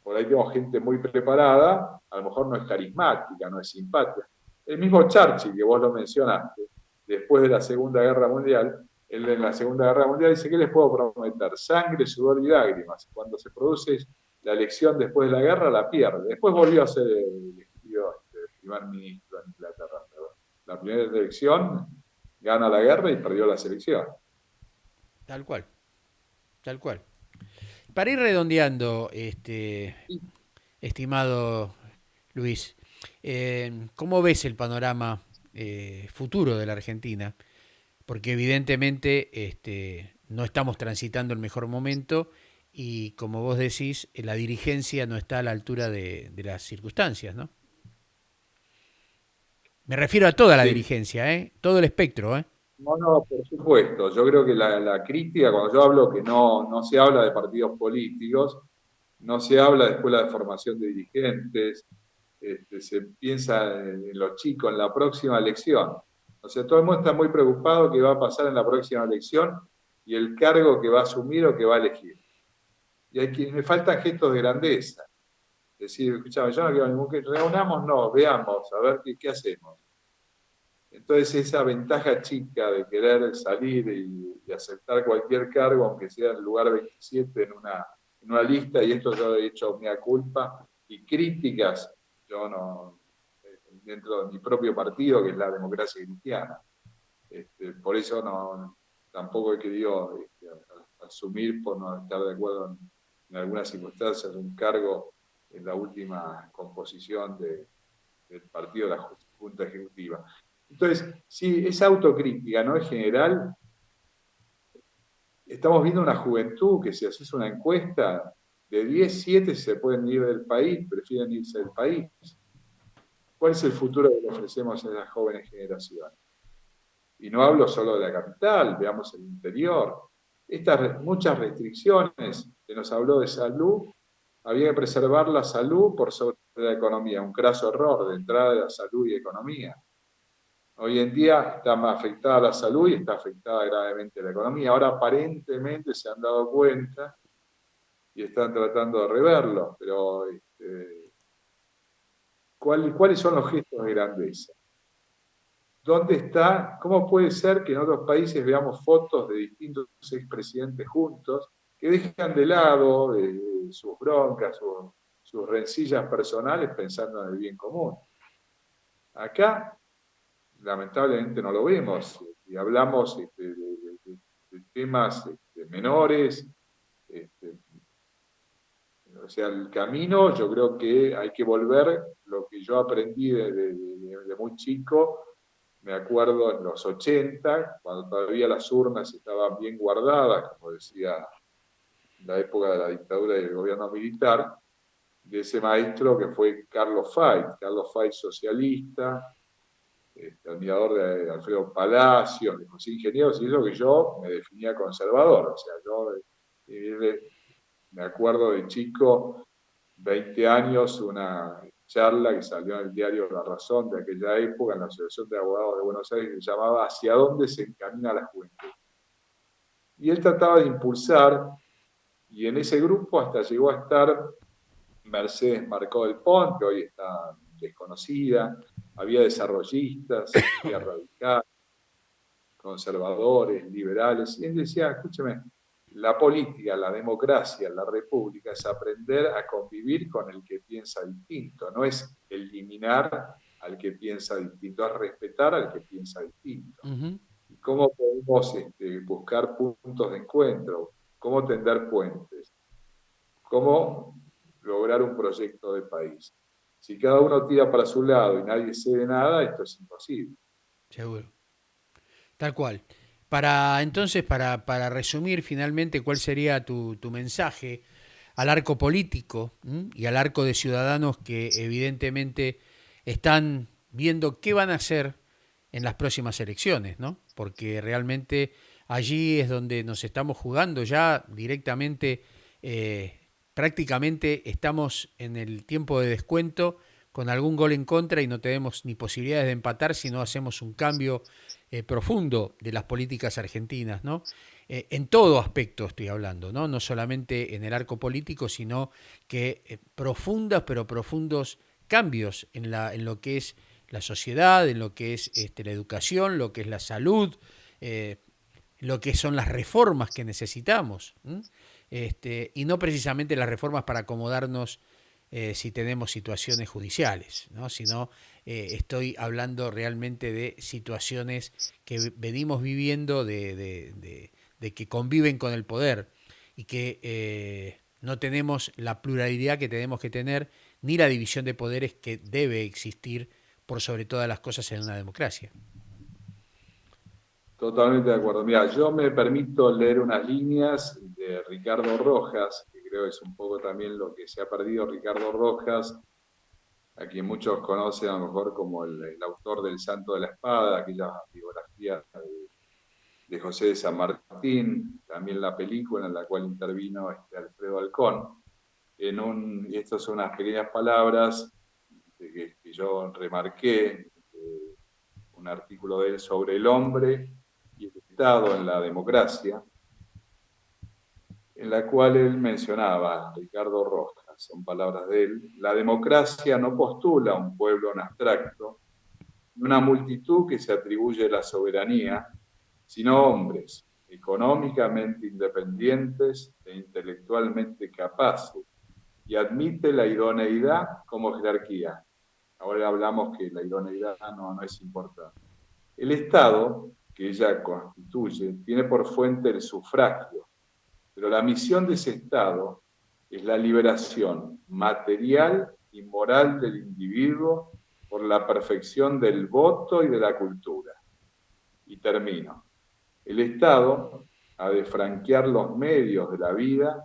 por ahí tenemos gente muy preparada, a lo mejor no es carismática, no es simpática. El mismo Churchill, que vos lo mencionaste, después de la Segunda Guerra Mundial, él en la Segunda Guerra Mundial dice, ¿qué les puedo prometer? Sangre, sudor y lágrimas. Cuando se produce la elección después de la guerra, la pierde. Después volvió a ser elegido primer ministro de Inglaterra. Pero la primera elección gana la guerra y perdió la elección. Tal cual, tal cual. Para ir redondeando, estimado Luis, ¿cómo ves el panorama futuro de la Argentina? Porque evidentemente no estamos transitando el mejor momento y como vos decís, la dirigencia no está a la altura de las circunstancias, ¿no? Me refiero a toda la Sí, dirigencia, ¿eh? Todo el espectro, ¿eh? no, por supuesto. Yo creo que la crítica, cuando yo hablo que no se habla de partidos políticos, no se habla de escuelas de formación de dirigentes, se piensa en los chicos, en la próxima elección. O sea, todo el mundo está muy preocupado qué va a pasar en la próxima elección y el cargo que va a asumir o que va a elegir. Y hay que, me faltan gestos de grandeza. Es decir, escuchame, yo no quiero ningún que reunámonos, veamos, a ver qué hacemos. Entonces esa ventaja chica de querer salir y aceptar cualquier cargo, aunque sea en el lugar 27 en una lista, y esto yo he hecho mea culpa, y críticas, yo no, dentro de mi propio partido, que es la democracia cristiana. Por eso tampoco he querido asumir por no estar de acuerdo en algunas circunstancias un cargo en la última composición del partido de la Junta Ejecutiva. Entonces, si esa autocrítica no es general, estamos viendo una juventud que si haces una encuesta, de 10 7 se pueden ir del país, prefieren irse del país. ¿Cuál es el futuro que le ofrecemos a las jóvenes generaciones? Y no hablo solo de la capital, veamos el interior. Estas muchas restricciones, que nos habló de salud, había que preservar la salud por sobre la economía, un craso error de entrada de la salud y economía. Hoy en día está más afectada la salud y está afectada gravemente la economía. Ahora aparentemente se han dado cuenta y están tratando de reverlo, pero ¿cuáles son los gestos de grandeza? ¿Dónde está? ¿Cómo puede ser que en otros países veamos fotos de distintos expresidentes juntos que dejan de lado sus broncas, sus rencillas personales pensando en el bien común? Acá lamentablemente no lo vemos y hablamos de temas menores. Este, o sea, el camino, yo creo que hay que volver lo que yo aprendí de muy chico, me acuerdo en los 80, cuando todavía las urnas estaban bien guardadas, como decía la época de la dictadura y del gobierno militar, de ese maestro que fue Carlos Fay socialista, admirador de Alfredo Palacios, de José Ingenieros, y eso que yo me definía conservador. O sea, yo me acuerdo de chico, 20 años, una charla que salió en el diario La Razón de aquella época, en la Asociación de Abogados de Buenos Aires, que se llamaba ¿Hacia dónde se encamina la juventud? Y él trataba de impulsar, y en ese grupo hasta llegó a estar Mercedes Marcó del Pont, que hoy está desconocida, había desarrollistas, había radicales, conservadores, liberales, y él decía, escúcheme, la política, la democracia, la república es aprender a convivir con el que piensa distinto, no es eliminar al que piensa distinto, es respetar al que piensa distinto. Ujú. ¿Y cómo podemos buscar puntos de encuentro? ¿Cómo tender puentes? ¿Cómo lograr un proyecto de país? Si cada uno tira para su lado y nadie cede nada, esto es imposible. Seguro. Tal cual. Para resumir finalmente, ¿cuál sería tu mensaje al arco político? ¿M? Y al arco de ciudadanos que evidentemente están viendo qué van a hacer en las próximas elecciones, ¿no? Porque realmente allí es donde nos estamos jugando ya directamente, prácticamente estamos en el tiempo de descuento con algún gol en contra y no tenemos ni posibilidades de empatar si no hacemos un cambio profundo de las políticas argentinas, ¿no? En todo aspecto estoy hablando, ¿no? No solamente en el arco político, sino que profundas, pero profundos cambios en lo que es la sociedad, en lo que es la educación, lo que es la salud, eh, lo que son las reformas que necesitamos, y no precisamente las reformas para acomodarnos si tenemos situaciones judiciales, ¿no? Sino estoy hablando realmente de situaciones que venimos viviendo de que conviven con el poder y que no tenemos la pluralidad que tenemos que tener ni la división de poderes que debe existir por sobre todas las cosas en una democracia. Totalmente de acuerdo. Mira, yo me permito leer unas líneas de Ricardo Rojas, que creo es un poco también lo que se ha perdido Ricardo Rojas, a quien muchos conocen a lo mejor como el autor del Santo de la Espada, aquella biografía de José de San Martín, también la película en la cual intervino Alfredo Alcón. Y estas son unas pequeñas palabras que yo remarqué, un artículo de él sobre el hombre y el Estado en la democracia, en la cual él mencionaba, Ricardo Rojas, son palabras de él, la democracia no postula un pueblo en abstracto, una multitud que se atribuye la soberanía, sino hombres económicamente independientes e intelectualmente capaces, y admite la idoneidad como jerarquía. Ahora hablamos que la idoneidad no es importante. El Estado, que ella constituye, tiene por fuente el sufragio, pero la misión de ese Estado es la liberación material y moral del individuo por la perfección del voto y de la cultura. Y termino. El Estado ha de franquear los medios de la vida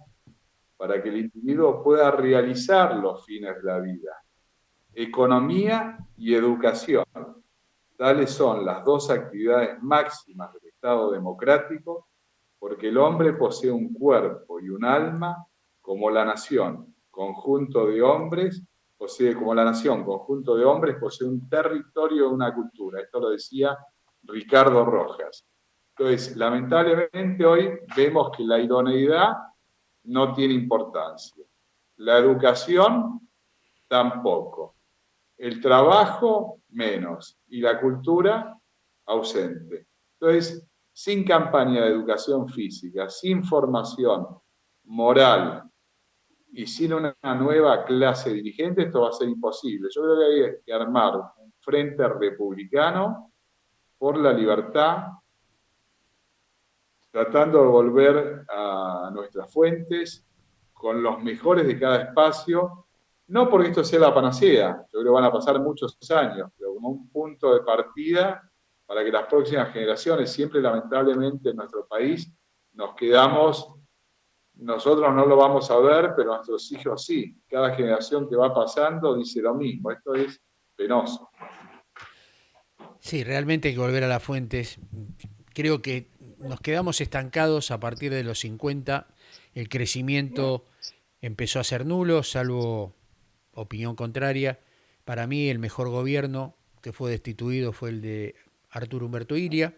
para que el individuo pueda realizar los fines de la vida. Economía y educación. Tales son las dos actividades máximas del Estado democrático, porque el hombre posee un cuerpo y un alma como la nación, conjunto de hombres, posee un territorio y una cultura. Esto lo decía Ricardo Rojas. Entonces, lamentablemente hoy vemos que la idoneidad no tiene importancia. La educación tampoco. El trabajo menos. Y la cultura ausente. Entonces, sin campaña de educación física, sin formación moral y sin una nueva clase dirigente, esto va a ser imposible. Yo creo que hay que armar un frente republicano por la libertad, tratando de volver a nuestras fuentes con los mejores de cada espacio, no porque esto sea la panacea, yo creo que van a pasar muchos años, pero como un punto de partida para que las próximas generaciones, siempre lamentablemente en nuestro país, nos quedamos, nosotros no lo vamos a ver, pero nuestros hijos sí. Cada generación que va pasando dice lo mismo. Esto es penoso. Sí, realmente hay que volver a las fuentes. Creo que nos quedamos estancados a partir de los 50. El crecimiento empezó a ser nulo, salvo opinión contraria. Para mí el mejor gobierno que fue destituido fue el de Arturo Humberto Ilia,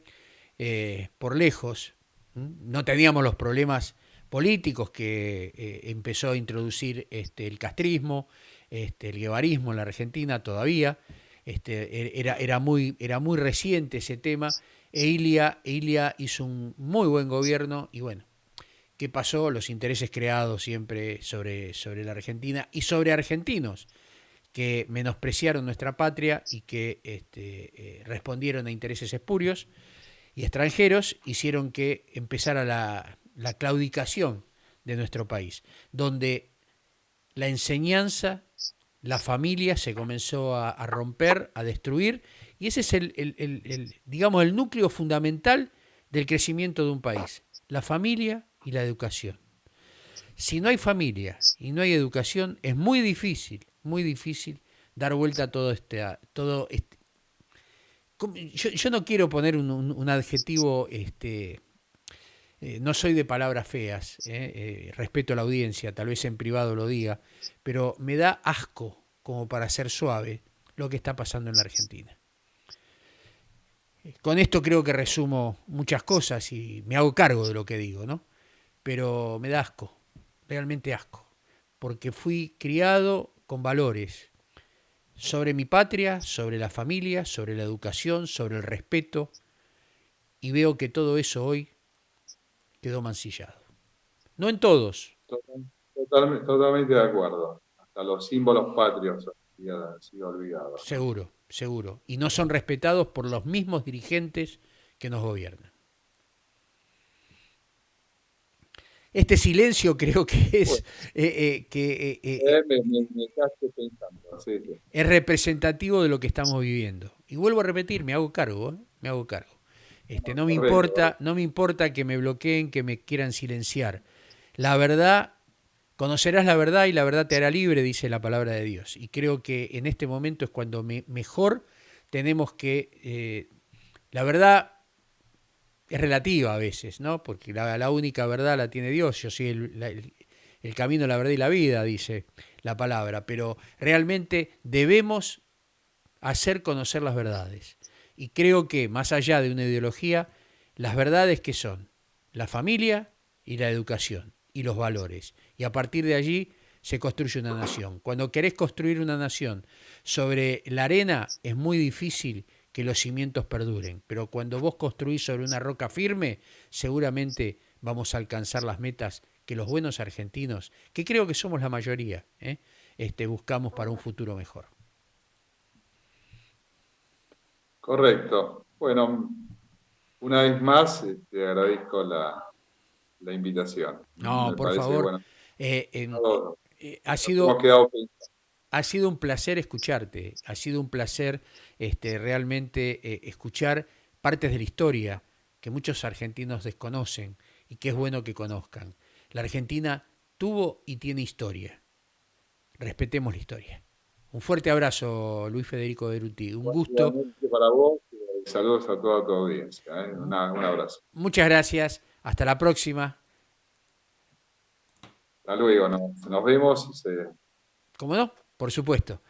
por lejos. No teníamos los problemas políticos que empezó a introducir el castrismo, el guevarismo en la Argentina todavía. Era muy reciente ese tema. Ilia hizo un muy buen gobierno y bueno, ¿qué pasó? Los intereses creados siempre sobre la Argentina y sobre argentinos que menospreciaron nuestra patria y que respondieron a intereses espurios y extranjeros, hicieron que empezara la claudicación de nuestro país, donde la enseñanza, la familia se comenzó a romper, a destruir, y ese es digamos, el núcleo fundamental del crecimiento de un país, la familia y la educación. Si no hay familia y no hay educación, es muy difícil dar vuelta a todo este. Yo no quiero poner un adjetivo, no soy de palabras feas, respeto a la audiencia, tal vez en privado lo diga, pero me da asco, como para ser suave, lo que está pasando en la Argentina. Con esto creo que resumo muchas cosas y me hago cargo de lo que digo, ¿no? Pero me da asco, realmente asco, porque fui criado con valores sobre mi patria, sobre la familia, sobre la educación, sobre el respeto, y veo que todo eso hoy quedó mancillado. No en todos, Totalmente de acuerdo. Hasta los símbolos patrios han sido olvidados, ¿no? seguro, seguro, y no son respetados por los mismos dirigentes que nos gobiernan. Este silencio creo que Bueno, me dejaste pensando. Sí, sí. es representativo de lo que estamos viviendo. Y vuelvo a repetir, me hago cargo, ¿eh? Me hago cargo. No, correcto. No me importa que me bloqueen, que me quieran silenciar. La verdad, conocerás la verdad y la verdad te hará libre, dice la palabra de Dios. Y creo que en este momento es cuando mejor tenemos que... la verdad es relativa a veces, ¿no? Porque la única verdad la tiene Dios. Yo soy el camino, la verdad y la vida, dice la palabra. Pero realmente debemos hacer conocer las verdades. Y creo que, más allá de una ideología, las verdades que son la familia y la educación y los valores. Y a partir de allí se construye una nación. Cuando querés construir una nación sobre la arena es muy difícil que los cimientos perduren, pero cuando vos construís sobre una roca firme, seguramente vamos a alcanzar las metas que los buenos argentinos, que creo que somos la mayoría, buscamos para un futuro mejor. Correcto. Bueno, una vez más, te agradezco la invitación. No, Me por parece, favor, bueno, eh, en- eh, todos ha nos hemos sido quedado pensando. ha sido un placer escucharte, ha sido un placer realmente escuchar partes de la historia que muchos argentinos desconocen y que es bueno que conozcan. La Argentina tuvo y tiene historia. Respetemos la historia. Un fuerte abrazo, Luis Federico Beruti. Un gusto. Igualmente para vos, saludos a toda tu audiencia. Un abrazo. Muchas gracias. Hasta la próxima. Hasta luego, nos vemos. ¿Cómo no? Por supuesto. ¿Cómo no?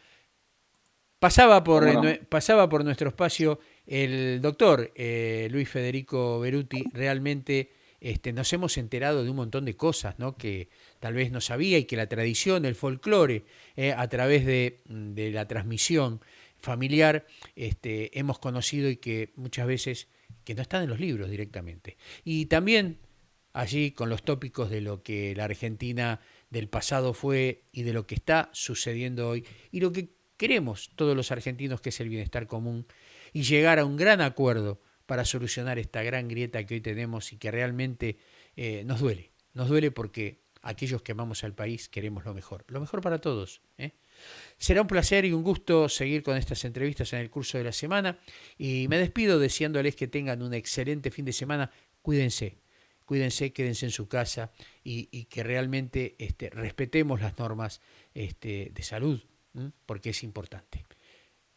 Pasaba por nuestro espacio el doctor Luis Federico Beruti. Realmente nos hemos enterado de un montón de cosas, ¿no? Que tal vez no sabía y que la tradición, el folclore, a través de la transmisión familiar, hemos conocido y que muchas veces que no están en los libros directamente. Y también allí con los tópicos de lo que la Argentina del pasado fue y de lo que está sucediendo hoy y lo que queremos todos los argentinos, que es el bienestar común, y llegar a un gran acuerdo para solucionar esta gran grieta que hoy tenemos y que realmente nos duele. Nos duele porque aquellos que amamos al país queremos lo mejor para todos. Será un placer y un gusto seguir con estas entrevistas en el curso de la semana y me despido deseándoles que tengan un excelente fin de semana. Cuídense, cuídense, quédense en su casa y que realmente respetemos las normas de salud, porque es importante.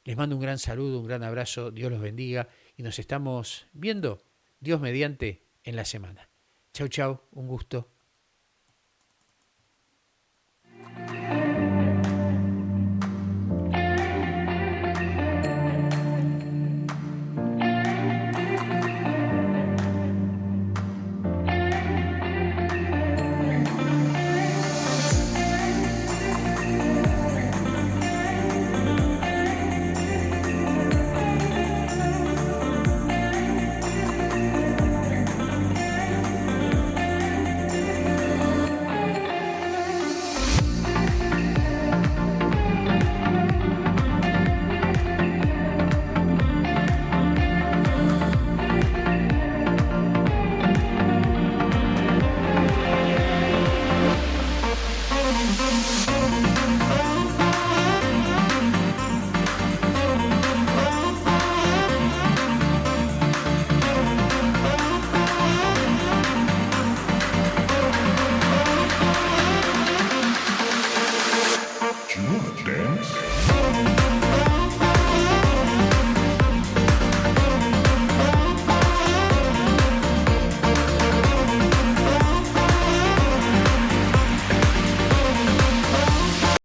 Les mando un gran saludo, un gran abrazo, Dios los bendiga y nos estamos viendo, Dios mediante, en la semana. Chau, chau, un gusto.